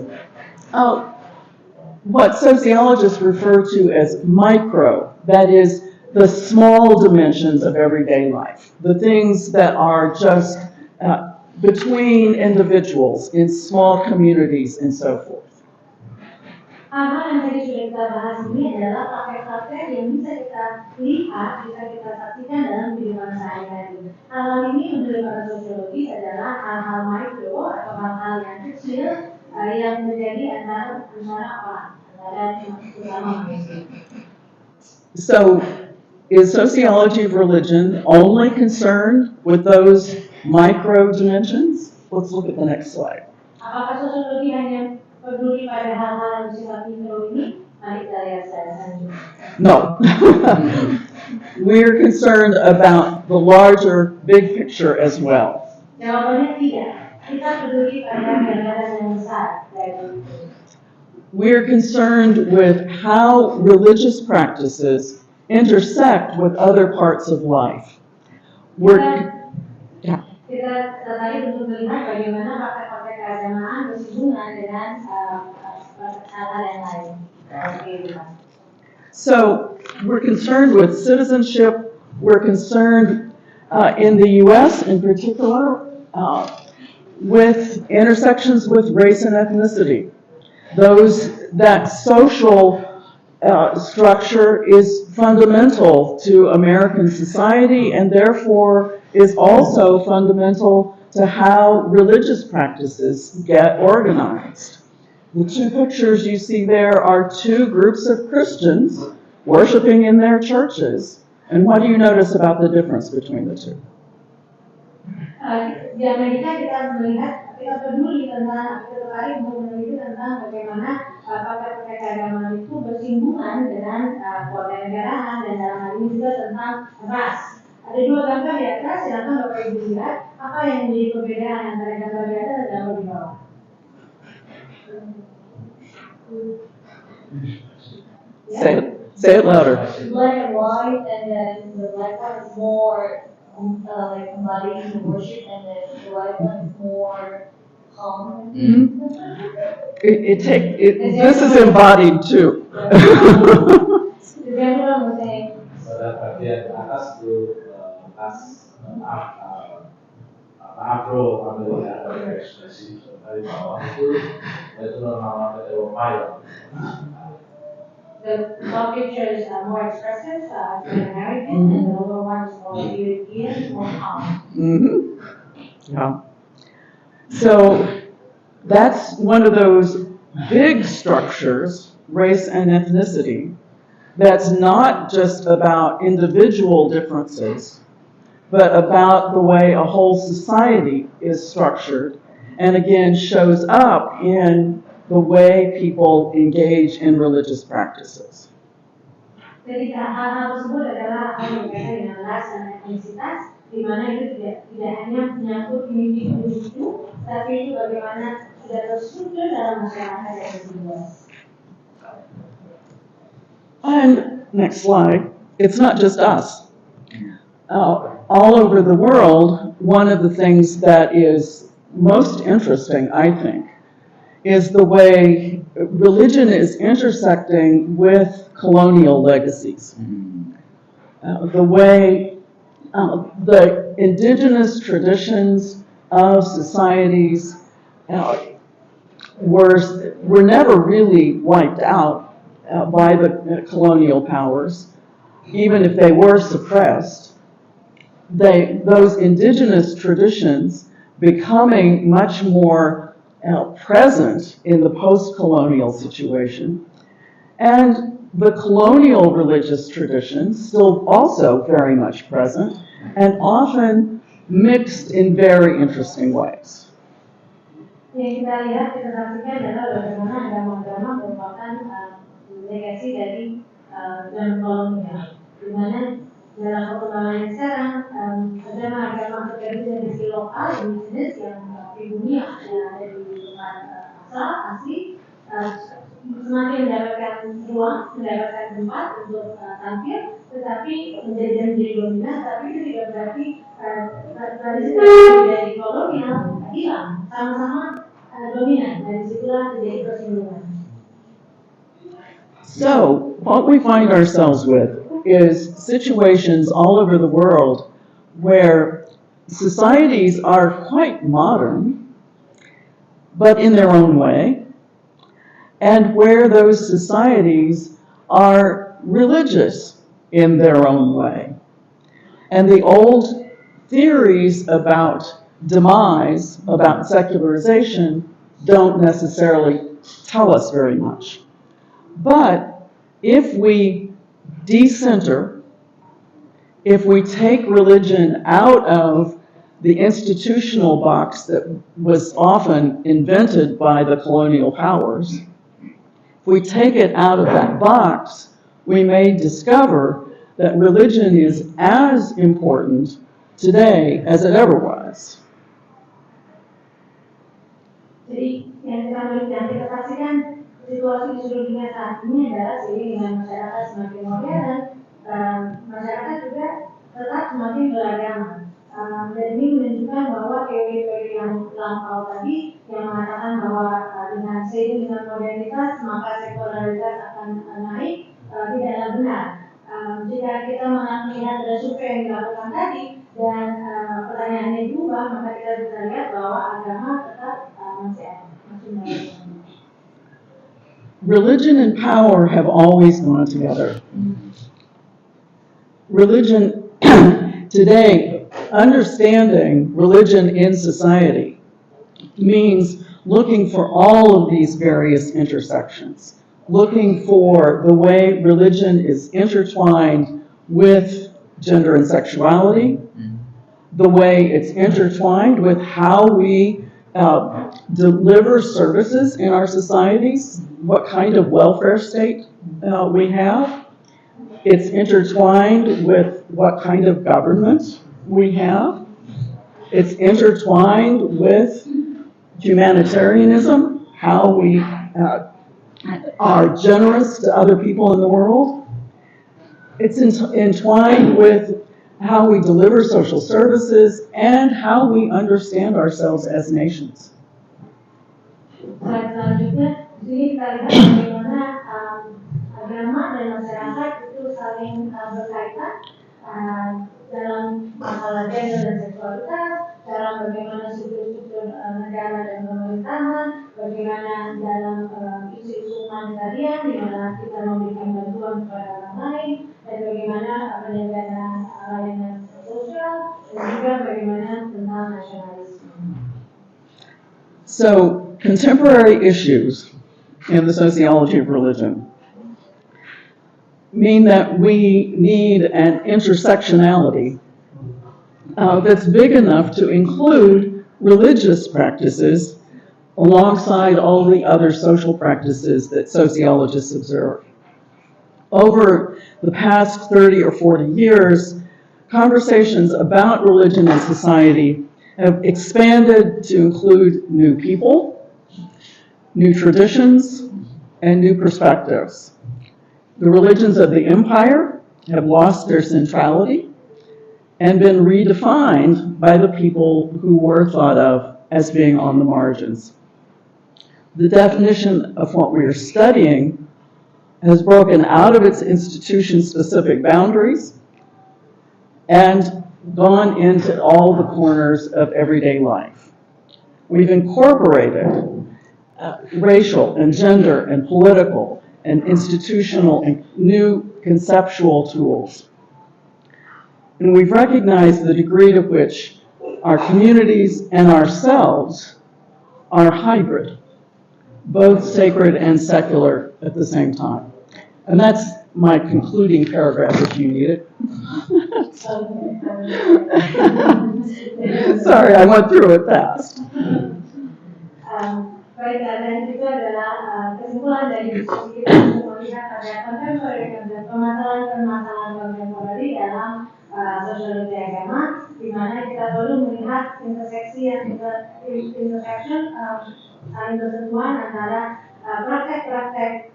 what sociologists refer to as micro. That is the small dimensions of everyday life. The things that are just between individuals in small communities and so forth. Hal yang tadi sudah kita bahas ini adalah praktek-praktek yang bisa kita lihat, bisa kita saksikan dalam kehidupan sehari-hari. Hal ini menurut para sosiologis adalah hal-hal mikro atau hal-hal yang kecil yang terjadi antara orang, antara terutama manusia. So, is sociology of religion only concerned with those micro dimensions? Let's look at the next slide. Apakah sosiologi hanya peduli pada hal-hal yang bersifat mikro ini? Mari kita lihat slide selanjutnya. No. We're concerned about the larger, big picture as well. Jawabannya tidak. Kita peduli pada gambaran yang besar dari itu. We're concerned with how religious practices intersect with other parts of life. Kita tertarik untuk melihat bagaimana praktek-praktek keagamaan bersinggungan dengan hal-hal yang lain. So we're concerned with citizenship. We're concerned in the U.S. in particular with intersections with race and ethnicity. That social structure is fundamental to American society and therefore is also fundamental to how religious practices get organized. The two pictures you see there are two groups of Christians worshiping in their churches. And what do you notice about the difference between the two? Di Amerika kita melihat, kita peduli tentang, kita tertarik untuk meneliti tentang bagaimana praktek-praktek keagamaan itu bersinggungan dengan kewarganegaraan dan dalam hal ini juga tentang ras. Ada dua gambar di atas, silakan Bapak Ibu lihat apa yang menjadi perbedaan antara gambar di atas dan gambar di bawah. Say it louder. Black and white, and then the black one is more like embodying the worship, and then the white one is more calm. Mm-hmm. This is embodied too. Pada bagian atas itu tas afro Amerika ekspresi, dari bawah itu normal Eropa. The top picture is more expressive, African American, and the lower one is more European, more calm. Mm-hmm. Yeah. So that's one of those big structures, race and ethnicity, that's not just about individual differences, but about the way a whole society is structured, and again shows up in the way people engage in religious practices. Jadi hal-hal tersebut adalah hal yang berkaitan dengan ras dan etnisitas, di mana itu tidak hanya menyangkut individu, tapi itu bagaimana sudah terstruktur dalam masyarakat yang lebih luas. And next slide, it's not just us. All over the world, one of the things that is most interesting, I think, is the way religion is intersecting with colonial legacies. The way the indigenous traditions of societies were never really wiped out by the colonial powers, even if they were suppressed. Those indigenous traditions becoming much more present in the post-colonial situation, and the colonial religious traditions still also very much present and often mixed in very interesting ways. Yang kita lihat, kita saksikan adalah bagaimana agama-agama merupakan legasi dari zaman kolonial, di mana dalam perkembangan sekarang agama-agama atau tradisi lokal indigenous yang pribumi yang ada di tempat asal asli semakin mendapatkan ruang, mendapatkan tempat untuk tampil, tetapi menjadi dominan. Tapi itu tidak berarti tradisi dari kolonial hilang, sama-sama dominan. Dari situlah terjadi persinggungan. So, what we find ourselves with is situations all over the world where societies are quite modern, but in their own way, and where those societies are religious in their own way. And the old theories about demise, about secularization, don't necessarily tell us very much. But if we decenter, if we take religion out of the institutional box that was often invented by the colonial powers, if we take it out of that box, we may discover that religion is as important today as it ever was. Jadi yang kita saksikan situasi di seluruh dunia saat ini adalah seiring dengan masyarakat semakin modern, masyarakat juga tetap semakin beragama. Dan ini menunjukkan bahwa teori-teori yang lampau tadi yang mengatakan bahwa seiring dengan modernitas maka sekularitas akan naik tidaklah benar. Jika kita melihat dari survei yang dilakukan tadi dan pertanyaannya diubah, maka kita bisa lihat bahwa agama tetap masih ada. Religion and power have always gone together. Religion today, understanding religion in society means looking for all of these various intersections, looking for the way religion is intertwined with gender and sexuality, the way it's intertwined with how we deliver services in our societies, what kind of welfare state we have. It's intertwined with what kind of government we have. It's intertwined with humanitarianism, how we are generous to other people in the world. It's entwined with how we deliver social services and how we understand ourselves as nations. Selanjutnya, di sini kita lihat bagaimana agama dan masyarakat itu saling berkaitan dalam masalah gender dan seksualitas, dalam bagaimana struktur negara dan pemerintahan, bagaimana dalam isu-isu humanitarian di mana kita memberikan bantuan kepada orang lain, dan bagaimana penyelenggaraan layanan sosial, dan juga bagaimana tentang nasionalisme. So, contemporary issues in the sociology of religion mean that we need an intersectionality that's big enough to include religious practices alongside all the other social practices that sociologists observe. Over the past 30 or 40 years, conversations about religion and society have expanded to include new people, new traditions, and new perspectives. The religions of the empire have lost their centrality and been redefined by the people who were thought of as being on the margins. The definition of what we are studying has broken out of its institution-specific boundaries and gone into all the corners of everyday life. We've incorporated racial and gender and political and institutional and new conceptual tools. And we've recognized the degree to which our communities and ourselves are hybrid, both sacred and secular at the same time. And that's my concluding paragraph if you need it. Sorry, I went through it fast. Baik, dan itu adalah kesimpulan dari diskusi kita untuk melihat ada kontemporer dan permasalahan-permasalahan kontemporer dalam sosiologi agama, di mana kita perlu melihat interseksi yang intersentuhan antara praktek-praktek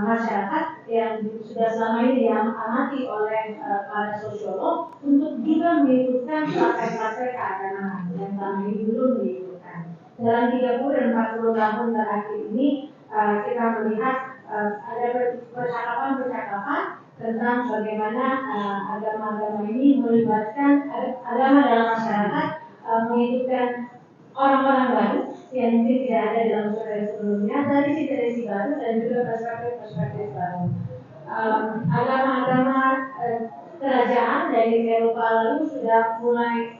masyarakat yang sudah selama ini diamati oleh para sosiolog untuk juga mengikutkan praktek-praktek keagamaan yang selama ini belum diikutkan. Dalam 30 dan 40 tahun terakhir ini, kita melihat ada percakapan-percakapan tentang bagaimana agama-agama ini melibatkan agama dalam masyarakat, mengikutkan orang-orang baru yang mungkin tidak ada dalam sosial sebelumnya, tradisi-tradisi baru dan juga perspektif-perspektif baru. Agama-agama kerajaan dari Eropa lalu sudah mulai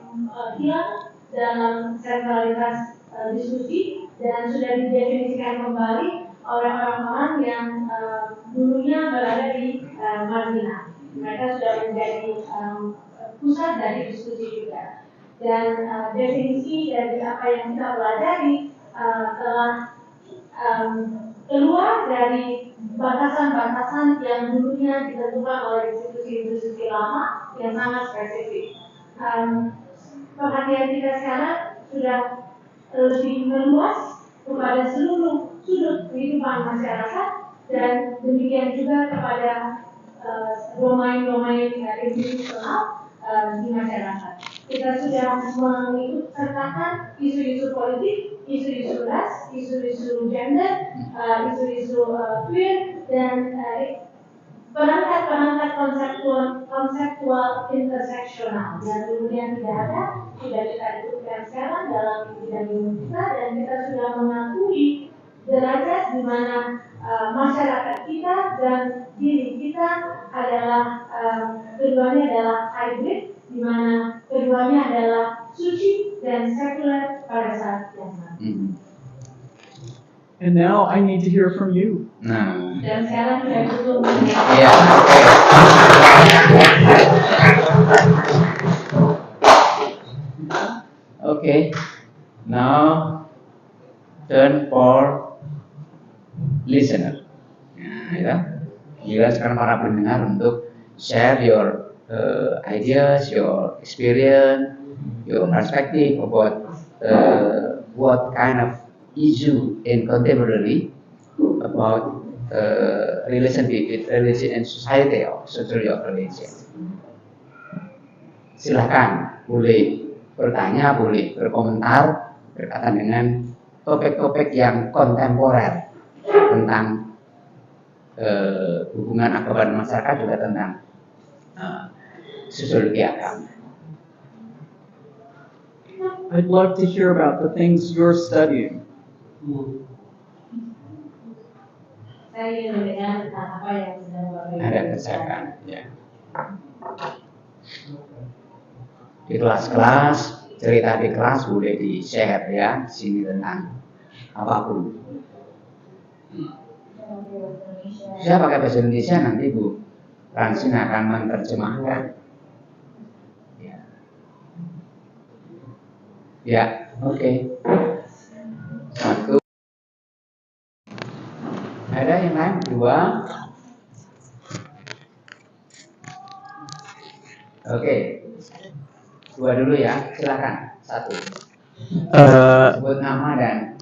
hilang dalam sentralitas diskusi dan sudah didefinisikan kembali oleh orang-orang yang dulunya berada di margina. Mereka sudah menjadi pusat dari diskusi juga. Dan definisi dari apa yang kita pelajari telah keluar dari batasan-batasan yang dulunya ditentukan oleh institusi-institusi lama yang sangat spesifik. Perhatian kita sekarang sudah lebih meluas kepada seluruh sudut kehidupan masyarakat dan demikian juga kepada domain-domain institusional di masyarakat. Kita sudah mengikut sertakan isu-isu politik, isu-isu ras, isu-isu gender, isu-isu queer dan perangkat-perangkat konseptual interseksional yang dulunya tidak ada, sudah kita ikutkan sekarang dalam bidang ilmu kita dan kita sudah mengakui derajat di mana masyarakat kita dan diri kita adalah keduanya adalah hybrid, di mana keduanya adalah suci dan sekuler pada saat yang sama. And now I need to hear from you. Nah, Dan sekarang saya butuh ya, okay. Now turn for listener. Nah, ya. Gila sekarang para pendengar untuk share your ideas, your experience, your perspective about what kind of issue in contemporary about relationship with religion and society or sociology of religion. Silahkan, boleh bertanya, boleh berkomentar berkaitan dengan topik-topik yang kontemporer tentang hubungan agama dan masyarakat, juga tentang sosiologi agama. I'd love to hear about the things you're studying. saya ingin mendengar tentang apa yang sedang Bapak Ada kerjakan, ya. Di kelas-kelas, cerita di kelas boleh di-share ya, di sini tentang apapun. Saya pakai bahasa Indonesia, nanti Bu Ransin akan menerjemahkan. Ya, oke. Satu. Ada yang lain? Dua. Oke, dua dulu ya, silakan. Satu. Sebut nama dan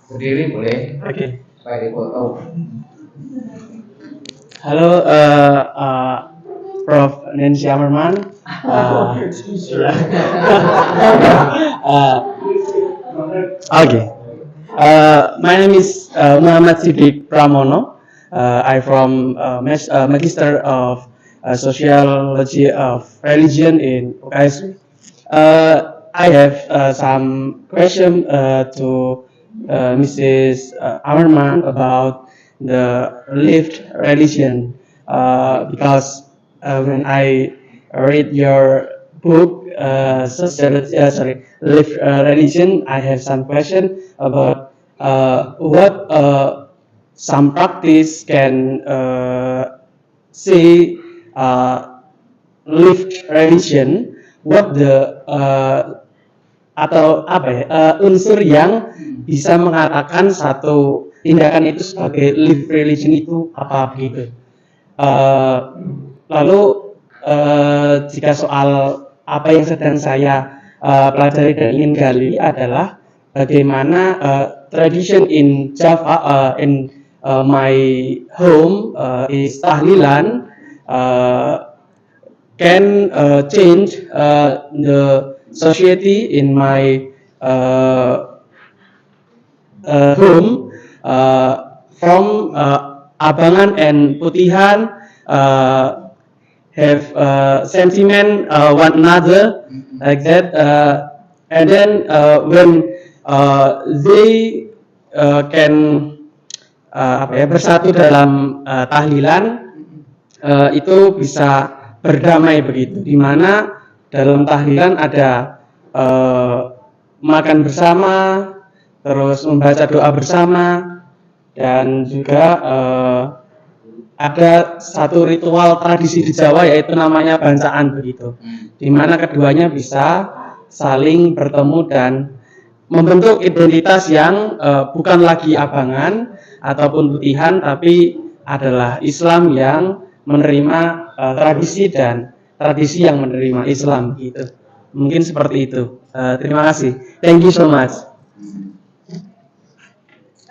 berdiri boleh. Oke. Supaya dipoto. Halo, Prof. Nancy Amerman. Okay. My name is Muhammad Siddiq Pramono. I'm from Magister of Sociology of Religion in UKSW. I have some question to Mrs. Amerman about the lived religion because when I read your book, lived religion, I have some question about what some practice can say lived religion, what the atau apa ya unsur yang bisa mengatakan satu tindakan itu sebagai lived religion itu apa begitu. Lalu jika soal apa yang sedang saya pelajari dan ingin gali adalah bagaimana tradition in Java in my home is tahlilan can change the society in my home from abangan and putihan have sentiment one another like that and then when they can bersatu dalam tahlilan itu bisa berdamai begitu, di mana dalam tahlilan ada makan bersama, terus membaca doa bersama, dan juga ada satu ritual tradisi di Jawa yaitu namanya bancaan begitu, di mana keduanya bisa saling bertemu dan membentuk identitas yang bukan lagi abangan ataupun putihan, tapi adalah Islam yang menerima tradisi dan tradisi yang menerima Islam gitu. Mungkin seperti itu. Terima kasih. Thank you so much.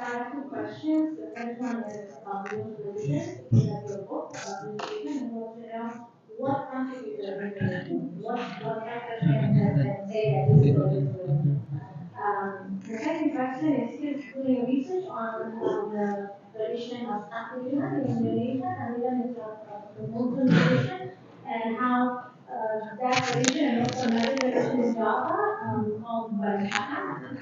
I have two questions. The first one is about your religion. You have your book about religion, and also what constitutes a religion? What factors can say that this is a religion? The second question is still doing research on the tradition of Takliman in Indonesia. Takliman is the Muslim tradition, and how that tradition and also another tradition in Java called Bantahan,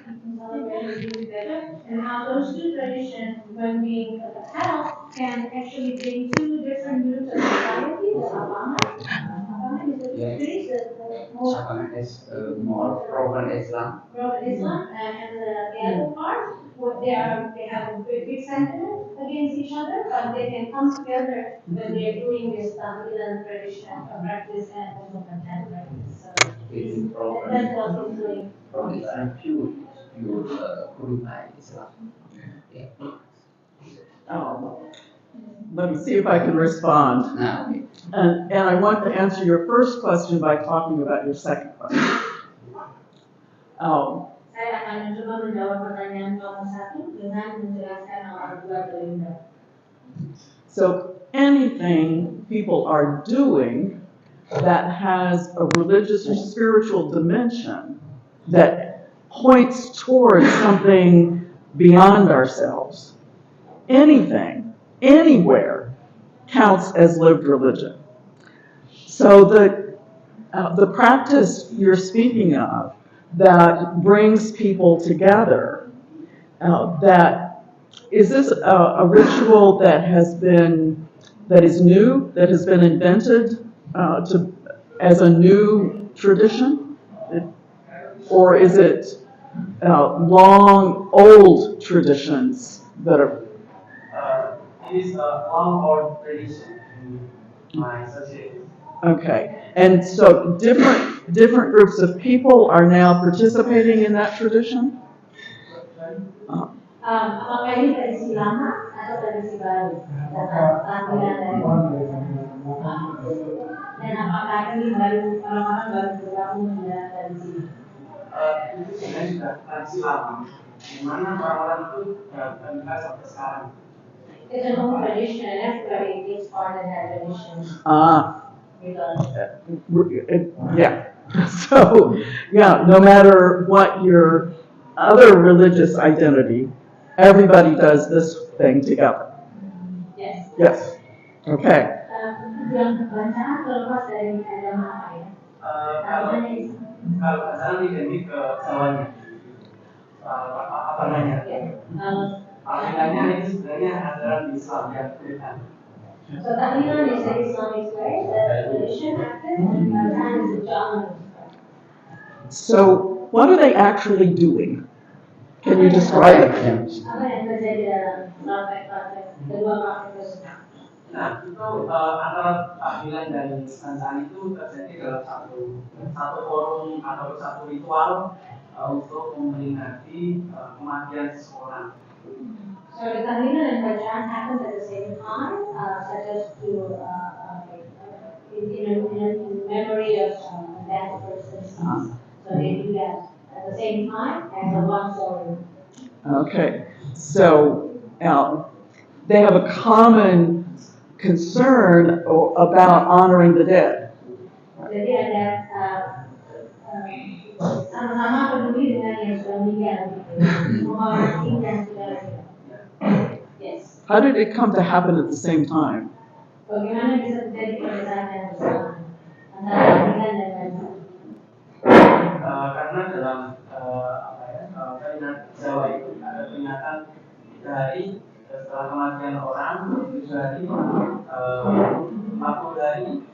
and how those two traditions, when being held, can actually bring two different groups of society. The Abangan is the Greece, the most is more pro Islam. Islam, and the other part, they have a big sentiment against each other, but they can come together when they're doing this Tahlilan tradition practice and also content practice. So that's what he's doing. Pro Islam pure Kuliah Islam. Yeah. Let me see if I can respond. Nah, okay. And I want to answer your first question by talking about your second question. Saya akan mencoba menjawab pertanyaan kamu satu dengan menjelaskan nomor dua terlibat. So anything people are doing that has a religious or spiritual dimension that points towards something beyond ourselves, anything, anywhere, counts as lived religion. So the practice you're speaking of that brings people together, is this a ritual that is new, that has been invented as a new tradition? Or is it long, old traditions that are... It is a long old tradition in my society. Okay, and so different groups of people are now participating in that tradition? Apakah ini tradisi lama atau tradisi baru? Dan apakah ini baru orang-orang baru bergabung dalam tradisi ini? Itu sebenarnya sudah tradisi lama, di mana orang-orang itu terlibat sampai sekarang. It's an old tradition and everybody takes part in that tradition. Yeah. So, yeah, no matter what your other religious identity, everybody does this thing together. Yes. Yes. Okay. Yang bacaan terlepas dari agama apa ya? Kalau bacaan identik ke Jawanya, apa namanya? Akhirnya itu sebenarnya ajaran Islam yang berikan. So tahlilan is an Islamic way, the tradition active, and bacaan is a Javan. So, what are they actually doing? Can you describe it? Apa yang terjadi dalam praktek-praktek kedua praktek tersebut? Nah, itu antara tahlilan dan bacaan itu terjadi dalam satu forum atau satu ritual untuk memperingati kematian seseorang. So the tahlilan and bacaan happens at the same time, such as to in memory of a dead person's deceased. So they do that at the same time as a one story. Okay. So, they have a common concern about honoring the dead. Jadi ada sama-sama peduli dengan yang sudah meninggal, menghormati yang sudah meninggal. Yes. How did it come to happen at the same time? Bagaimana bisa terjadi perbedaan yang bersamaan antara tahlilan dan bacaan? Karena dalam peringatan Jawa itu ada peringatan 3 hari setelah kematian orang, 7 hari, 40 hari,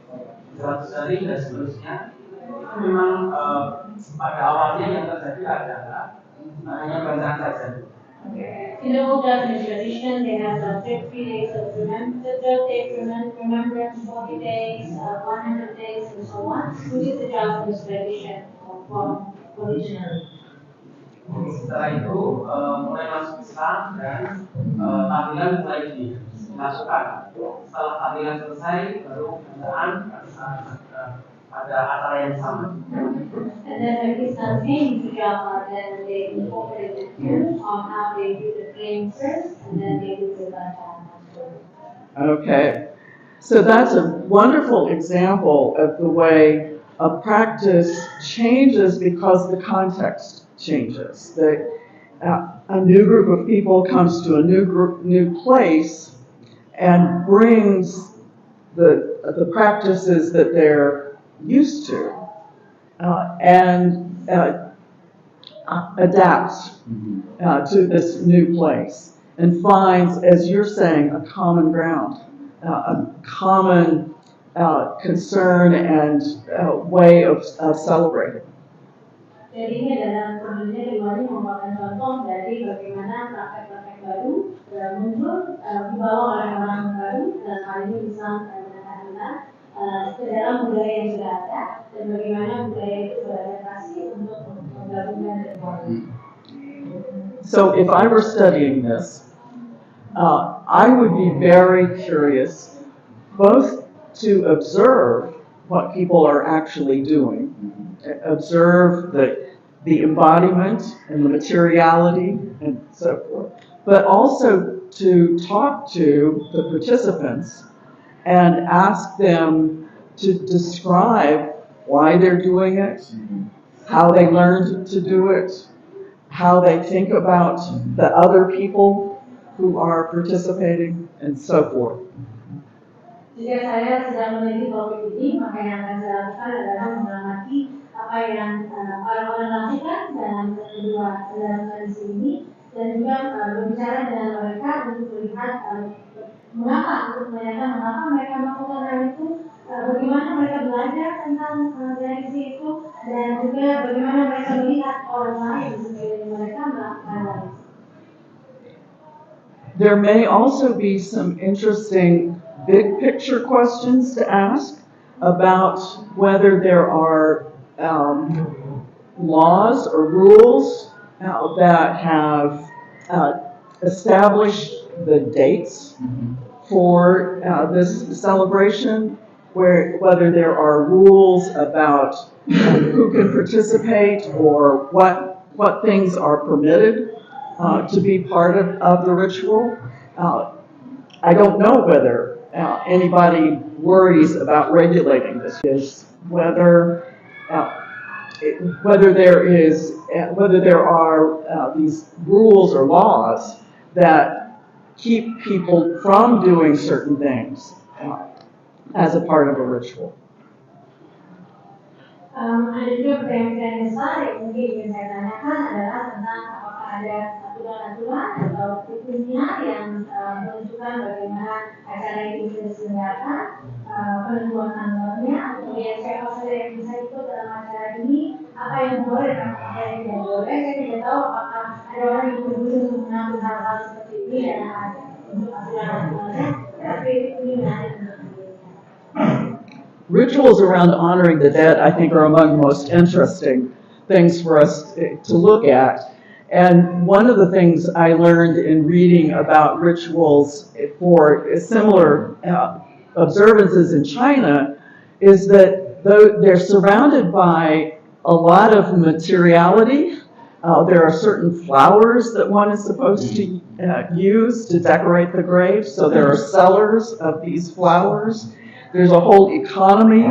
100 hari dan seterusnya. Itu memang pada awalnya yang terjadi adalah hanya bacaan saja. In the old Japanese tradition, they have 3 days of remembrance, 40 days, 100 days, and so on, which is the Japanese tradition from originally. Setelah itu mulai masuk Islam dan tahlilan mulai dilakukan. Setelah tahlilan selesai, baru bacaan ada acara yang sama. And then when Islam came to Java, then they incorporated views on how they do the praying first, and then they do the bacaan afterwards. Okay. So that's a wonderful example of the way a practice changes because the context changes. A new group of people comes to a new place and brings the practices that they're used to and adapts to this new place and finds, as you're saying, a common ground, a common concern and way of celebrating. Jadi ini adalah sebenarnya keduanya merupakan contoh dari bagaimana praktek-praktek baru muncul dibawa oleh orang baru dan hal ini bisa menandakan ke dalam budaya yang sudah ada dan bagaimana budaya itu beradaptasi untuk menggabungkan keduanya. So if I were studying this, I would be very curious both to observe what people are actually doing, observe the embodiment and the materiality and so forth, but also to talk to the participants and ask them to describe why they're doing it, how they learned to do it, how they think about the other people who are participating, and so forth. Jika saya sedang meneliti topik ini, maka yang akan saya lakukan adalah mengamati apa yang orang-orang lakukan dalam tradisi ini, dan juga berbicara dengan mereka untuk melihat mengapa mereka melakukan hal itu, bagaimana mereka belajar tentang tradisi itu, dan juga bagaimana mereka melihat orang lain sebagai mereka melakukan hal itu. There may also be some interesting big picture questions to ask about whether there are laws or rules that have established the dates for this celebration, whether there are rules about who can participate or what things are permitted to be part of the ritual. I don't know whether anybody worries about regulating this, is whether whether there are these rules or laws that keep people from doing certain things as a part of a ritual. Ada juga pertanyaan besar yang mungkin ingin saya tanyakan adalah tentang apakah ada aturan-aturan atau hukumnya yang menentukan bagaimana acara itu bisa diselenggarakan, penentuan tanggalnya, kemudian siapa saja yang bisa ikut dalam acara ini, apa yang boleh dan apa yang tidak boleh. Saya tidak tahu apakah ada orang yang berusaha untuk mengatur hal-hal seperti ini dan ada untuk aturan-aturannya, tapi ini menarik untuk dilihat. Rituals around honoring the dead, I think, are among the most interesting things for us to look at. And one of the things I learned in reading about rituals for similar observances in China is that they're surrounded by a lot of materiality. There are certain flowers that one is supposed to use to decorate the grave, so there are sellers of these flowers. There's a whole economy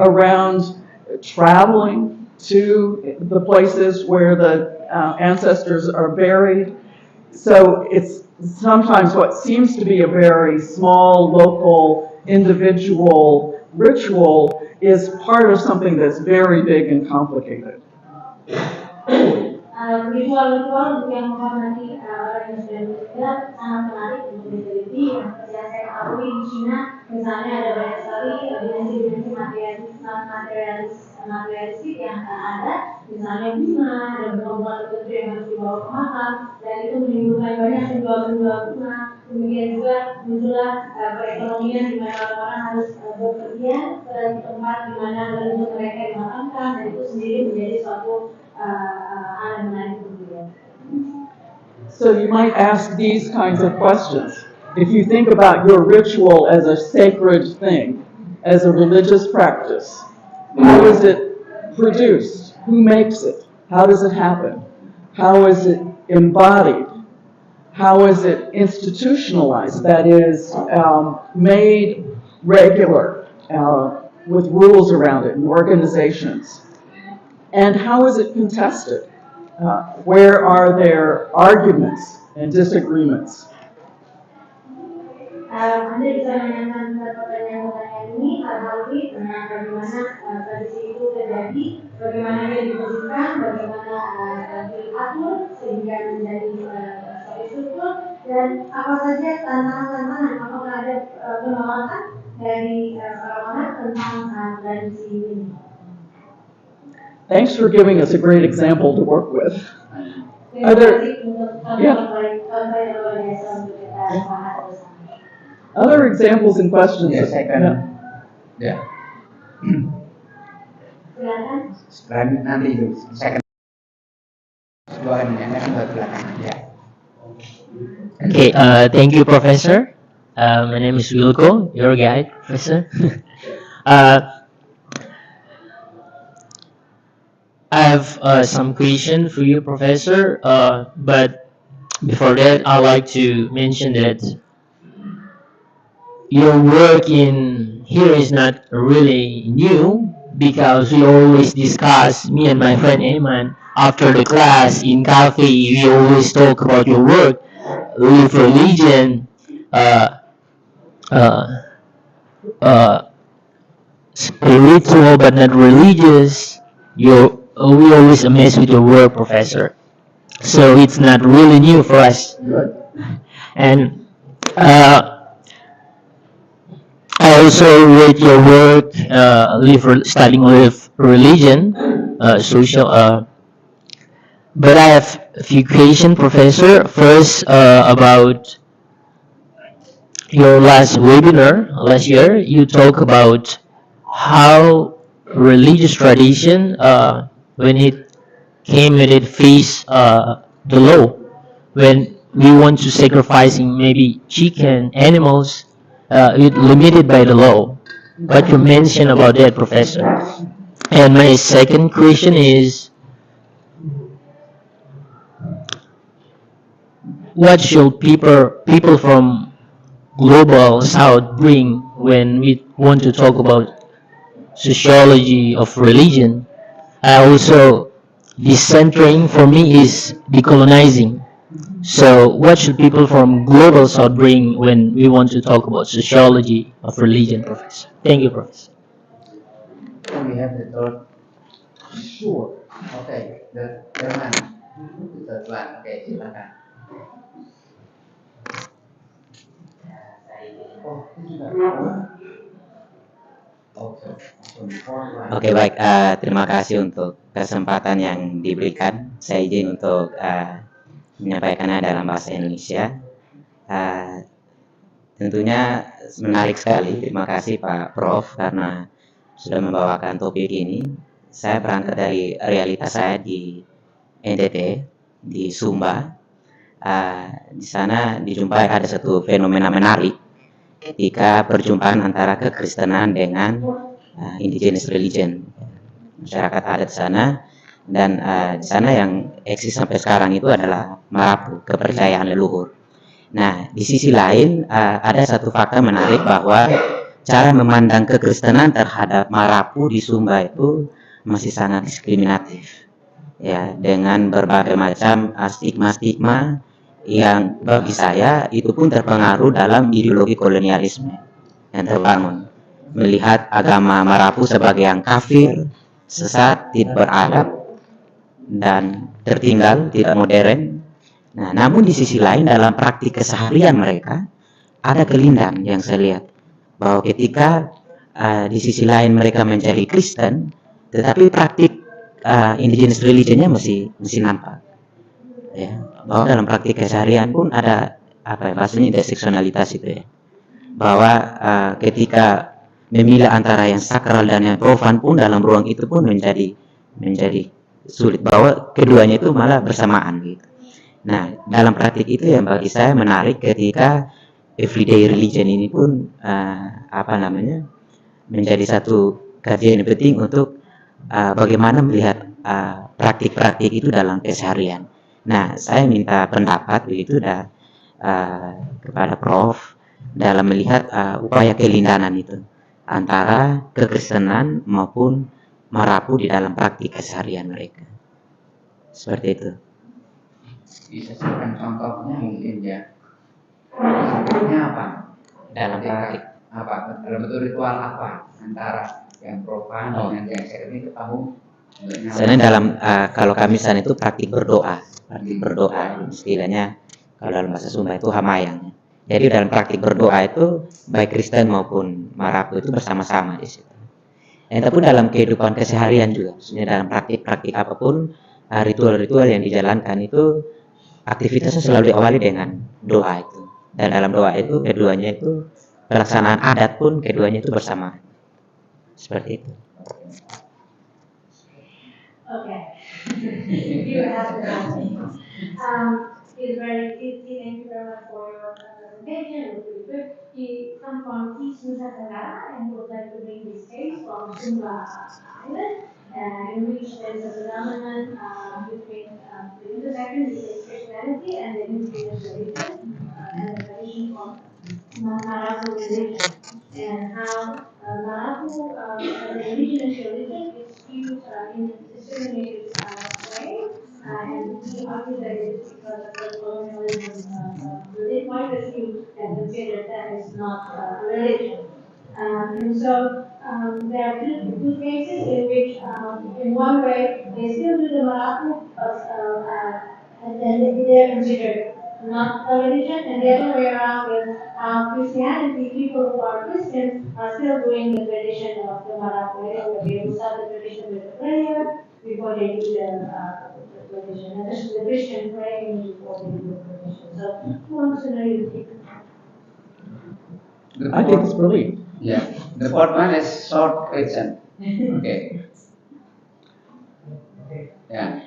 around traveling to the places where the ancestors are buried. So it's sometimes what seems to be a very small, local, individual ritual is part of something that's very big and complicated. Ritual-ritual untuk yang menghormati orang yang sudah meninggal sangat menarik untuk diteliti. Seperti yang saya ketahui di China, misalnya ada banyak sekali dimensi-dimensi materialistik yang ada, misalnya bunga, ada bunga-bunga tertentu yang harus dibawa ke makam, dan itu menimbulkan banyak penjual-penjual bunga. Kemudian juga muncullah perekonomian di mana orang-orang harus bepergian ke tempat di mana leluhur mereka dimakamkan, dan itu sendiri menjadi suatu hal yang menarik untuk dilihat. So you might ask these kinds of questions. If you think about your ritual as a sacred thing, as a religious practice, how is it produced? Who makes it? How does it happen? How is it embodied? How is it institutionalized? That is, made regular with rules around it and organizations. And how is it contested? Where are there arguments and disagreements? Anda bisa menanyakan pertanyaan-pertanyaan ini hal-hal ini tentang bagaimana tradisi itu terjadi, bagaimana dia diwujudkan, bagaimana diatur sehingga menjadi suatu struktur, dan apa saja tantangan-tantangan, apakah ada penolakan dari orang-orang tentang tradisi ini. Thanks for giving us a great example to work with. Other examples and questions? Yes, I can. Yeah. Nanti itu saya akan Okay, thank you, Professor. My name is Wilco, your guide, Professor. I have some question for you, Professor. But before that, I'd like to mention that your work in here is not really new because we always discuss, me and my friend Eman, after the class in cafe, we always talk about your work with religion, spiritual but not religious. We always amazed with your work, Professor. So it's not really new for us. And I also read your work, studying with religion, social. But I have a few questions, Professor. First, about your last webinar last year, you talk about how religious tradition, when it faced the law, when we want to sacrificing maybe chicken, animals, it limited by the law. what you mentioned about that, Professor. And my second question is, what should people from global South bring when we want to talk about sociology of religion? I also, this centering for me is decolonizing. So, what should people from global South bring when we want to talk about sociology of religion, Professor? Thank you, Professor. We have the third. Sure. Okay. The one. The third one. Okay, silakan. Oh, itu juga. Oke. Oke, baik. Terima kasih untuk kesempatan yang diberikan. Saya izin untuk menyampaikannya dalam bahasa Indonesia. Eh, Tentunya menarik sekali. Terima kasih Pak Prof karena sudah membawakan topik ini. Saya berangkat dari realitas saya di NTT, di Sumba. Di sana dijumpai ada satu fenomena menarik ketika perjumpaan antara kekristenan dengan indigenous religion, masyarakat adat sana. Dan di sana yang eksis sampai sekarang itu adalah marapu, kepercayaan leluhur. Nah, di sisi lain ada satu fakta menarik bahwa cara memandang kekristenan terhadap marapu di Sumba itu masih sangat diskriminatif, ya, dengan berbagai macam stigma-stigma yang bagi saya itu pun terpengaruh dalam ideologi kolonialisme yang terbangun, melihat agama marapu sebagai yang kafir, sesat, tidak beradab, dan tertinggal, tidak modern. Nah, namun di sisi lain dalam praktik keseharian mereka ada kelindahan yang saya lihat bahwa ketika di sisi lain mereka menjadi Kristen, tetapi praktik indigenous religionnya masih nampak. Ya, bahwa dalam praktik keseharian pun ada apa ya, bahasanya interseksionalitas itu ya. Bahwa ketika memilih antara yang sakral dan yang profan pun dalam ruang itu pun menjadi sulit, bahwa keduanya itu malah bersamaan gitu. Nah, dalam praktik itu yang bagi saya menarik ketika everyday religion ini pun menjadi satu kajian yang penting untuk bagaimana melihat praktik-praktik itu dalam keseharian. Nah, saya minta pendapat begitu kepada Prof dalam melihat upaya kelindahan itu antara kekristenan maupun marapu di dalam praktik keseharian mereka. Seperti itu. Bisa sebutkan contohnya mungkin ya. Contohnya apa? Dalam praktik apa? Dalam bentuk ritual apa antara yang profan dengan yang sacred ini ketemu? Misalnya dalam kalau kami sana itu praktik berdoa istilahnya kalau dalam bahasa Sunda itu hamayang. Jadi dalam praktik berdoa itu baik Kristen maupun marapu itu bersama-sama di situ. Ataupun dalam kehidupan keseharian juga, sebenarnya dalam praktik-praktik apapun ritual-ritual yang dijalankan itu aktivitasnya selalu diawali dengan doa itu. Dan dalam doa itu keduanya itu pelaksanaan adat pun keduanya itu bersama. Seperti itu. Okay. You have the answer. It's very easy. Thank you very much for your presentation. It was really good. He comes from East Nusa Tenggara and would like to bring his case from Sumba Island, in which there is a phenomenon between the intersection between Christianity and the indigenous religion and the tradition of Marapu religion, and how Marapu as a religion is viewed in a discriminated way, and he argued that it is because of the colonialism point of view and considered that it's not a religion. And so there are two cases in which, in one way, they still do the Marapu, but and then they are considered not a religion, and the other way around is Christianity, people who are Christians are still doing the tradition of the Marapu, where they will start the tradition with the prayer before they do the tradition, and the Christian praying before they do the tradition. So, who wants to know you think? I think it's brilliant. Yeah. The fourth one is short question. Okay. Yeah.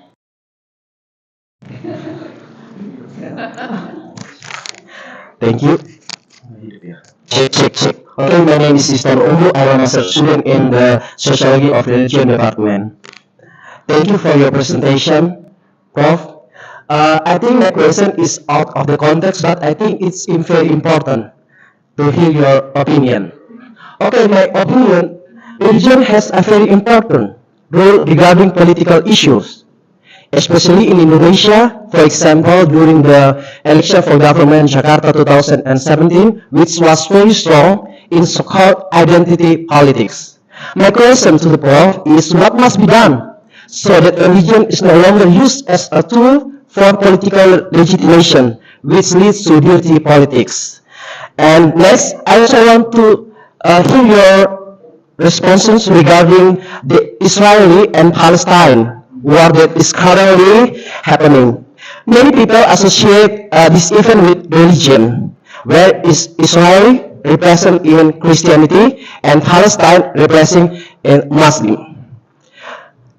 Thank you. Cek. Okay, my name is Sister Umum. I'm a master student in the Sociology of Religion department. Thank you for your presentation, Prof. I think my question is out of the context, but I think it's very important to hear your opinion. Okay, my opinion, religion has a very important role regarding political issues, especially in Indonesia. For example, during the election for government Jakarta 2017, which was very strong in so-called identity politics. My question to the Prof is what must be done so that religion is no longer used as a tool for political legitimation, which leads to dirty politics. And next, I also want to hear your responses regarding the Israeli and Palestine war that is currently happening. Many people associate this event with religion, where is Israel represent in Christianity and Palestine representing in Muslim.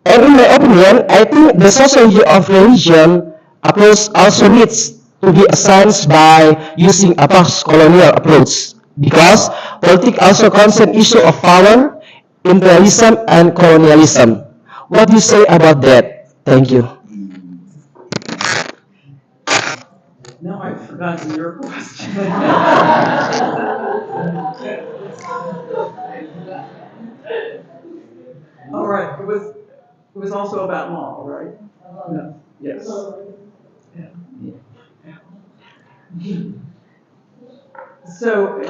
And in my opinion, I think the sociology of religion approach also needs to be assessed by using a post-colonial approach because politics also concern issue of power, imperialism, and colonialism. What do you say about that? Thank you. Now I've forgotten your question. All right, it was also about law, right? No. Yes. So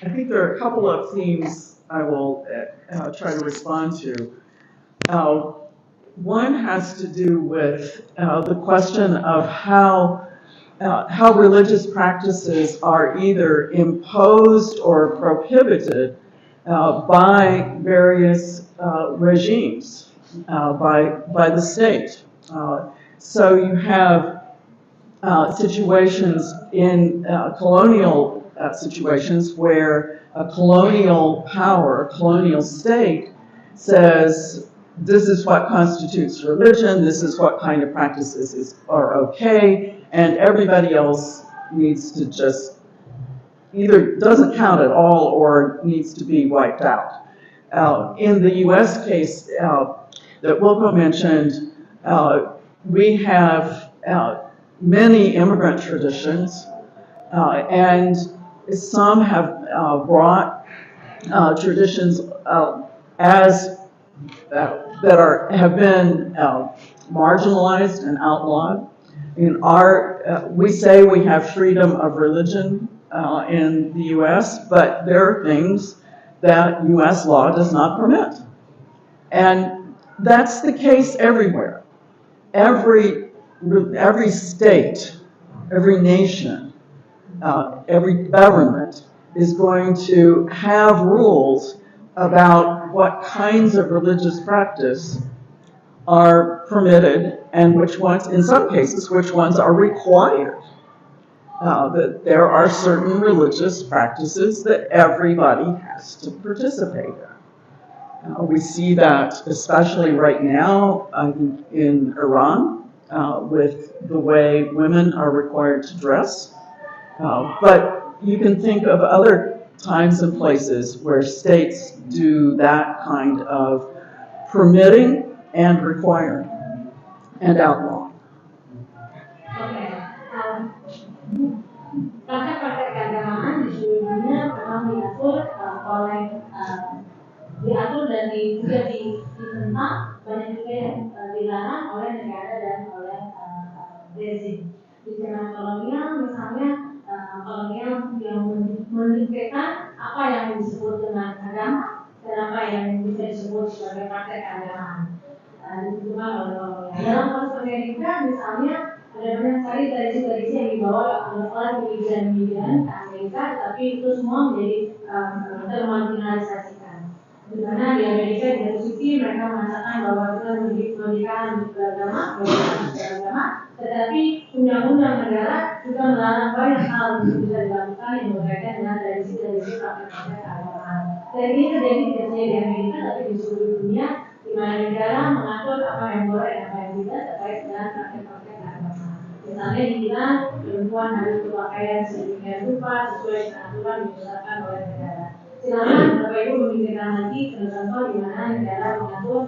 I think there are a couple of themes I will try to respond to. One has to do with the question of how religious practices are either imposed or prohibited by various regimes, by the state. So you have situations in colonial situations where a colonial power, a colonial state says, this is what constitutes religion, this is what kind of practices are okay, and everybody else needs to just either doesn't count at all or needs to be wiped out. In the US case that Wilco mentioned, we have many immigrant traditions, and some have brought traditions as that have been marginalized and outlawed. In our, we say we have freedom of religion in the U.S., but there are things that U.S. law does not permit, and that's the case everywhere. Every state, every nation, every government is going to have rules about what kinds of religious practice are permitted and which ones, in some cases, which ones are required. That there are certain religious practices that everybody has to participate in. We see that especially right now in Iran with the way women are required to dress. But you can think of other times and places where states do that kind of permitting and requiring and outlawing. Oke, praktek-praktek keagamaan di seluruh dunia memang diatur dan juga ditentang, banyak juga yang dilarang oleh negara dan oleh rezim. Di zaman kolonial misalnya, kolonial yang mendiktekan apa yang disebut dengan agama dan apa yang bisa disebut sebagai praktek keagamaan. Ditentukan oleh kolonial. Dalam konteks Amerika misalnya ada banyak sekali tradisi-tradisi yang dibawa oleh imigran ke Amerika, tetapi itu semua menjadi termarginalisasikan. Di mana di Amerika di satu sisi mereka mengatakan bahwa kita pernikahan beragama, tetapi undang-undang negara juga melarang banyak hal yang bisa dilakukan yang berkaitan dengan tradisi-tradisi praktek-praktek keagamaan. Dan ini terjadi tidak saja di Amerika, tapi di seluruh dunia, di mana negara mengatur apa yang boleh dan apa yang tidak terkait dengan praktek-praktek keagamaan. Misalnya dibilang perempuan harus berpakaian sedemikian rupa sesuai dengan aturan yang ditetapkan oleh negara. silakan Bapak Ibu memikirkan lagi contoh di mana negara mengatur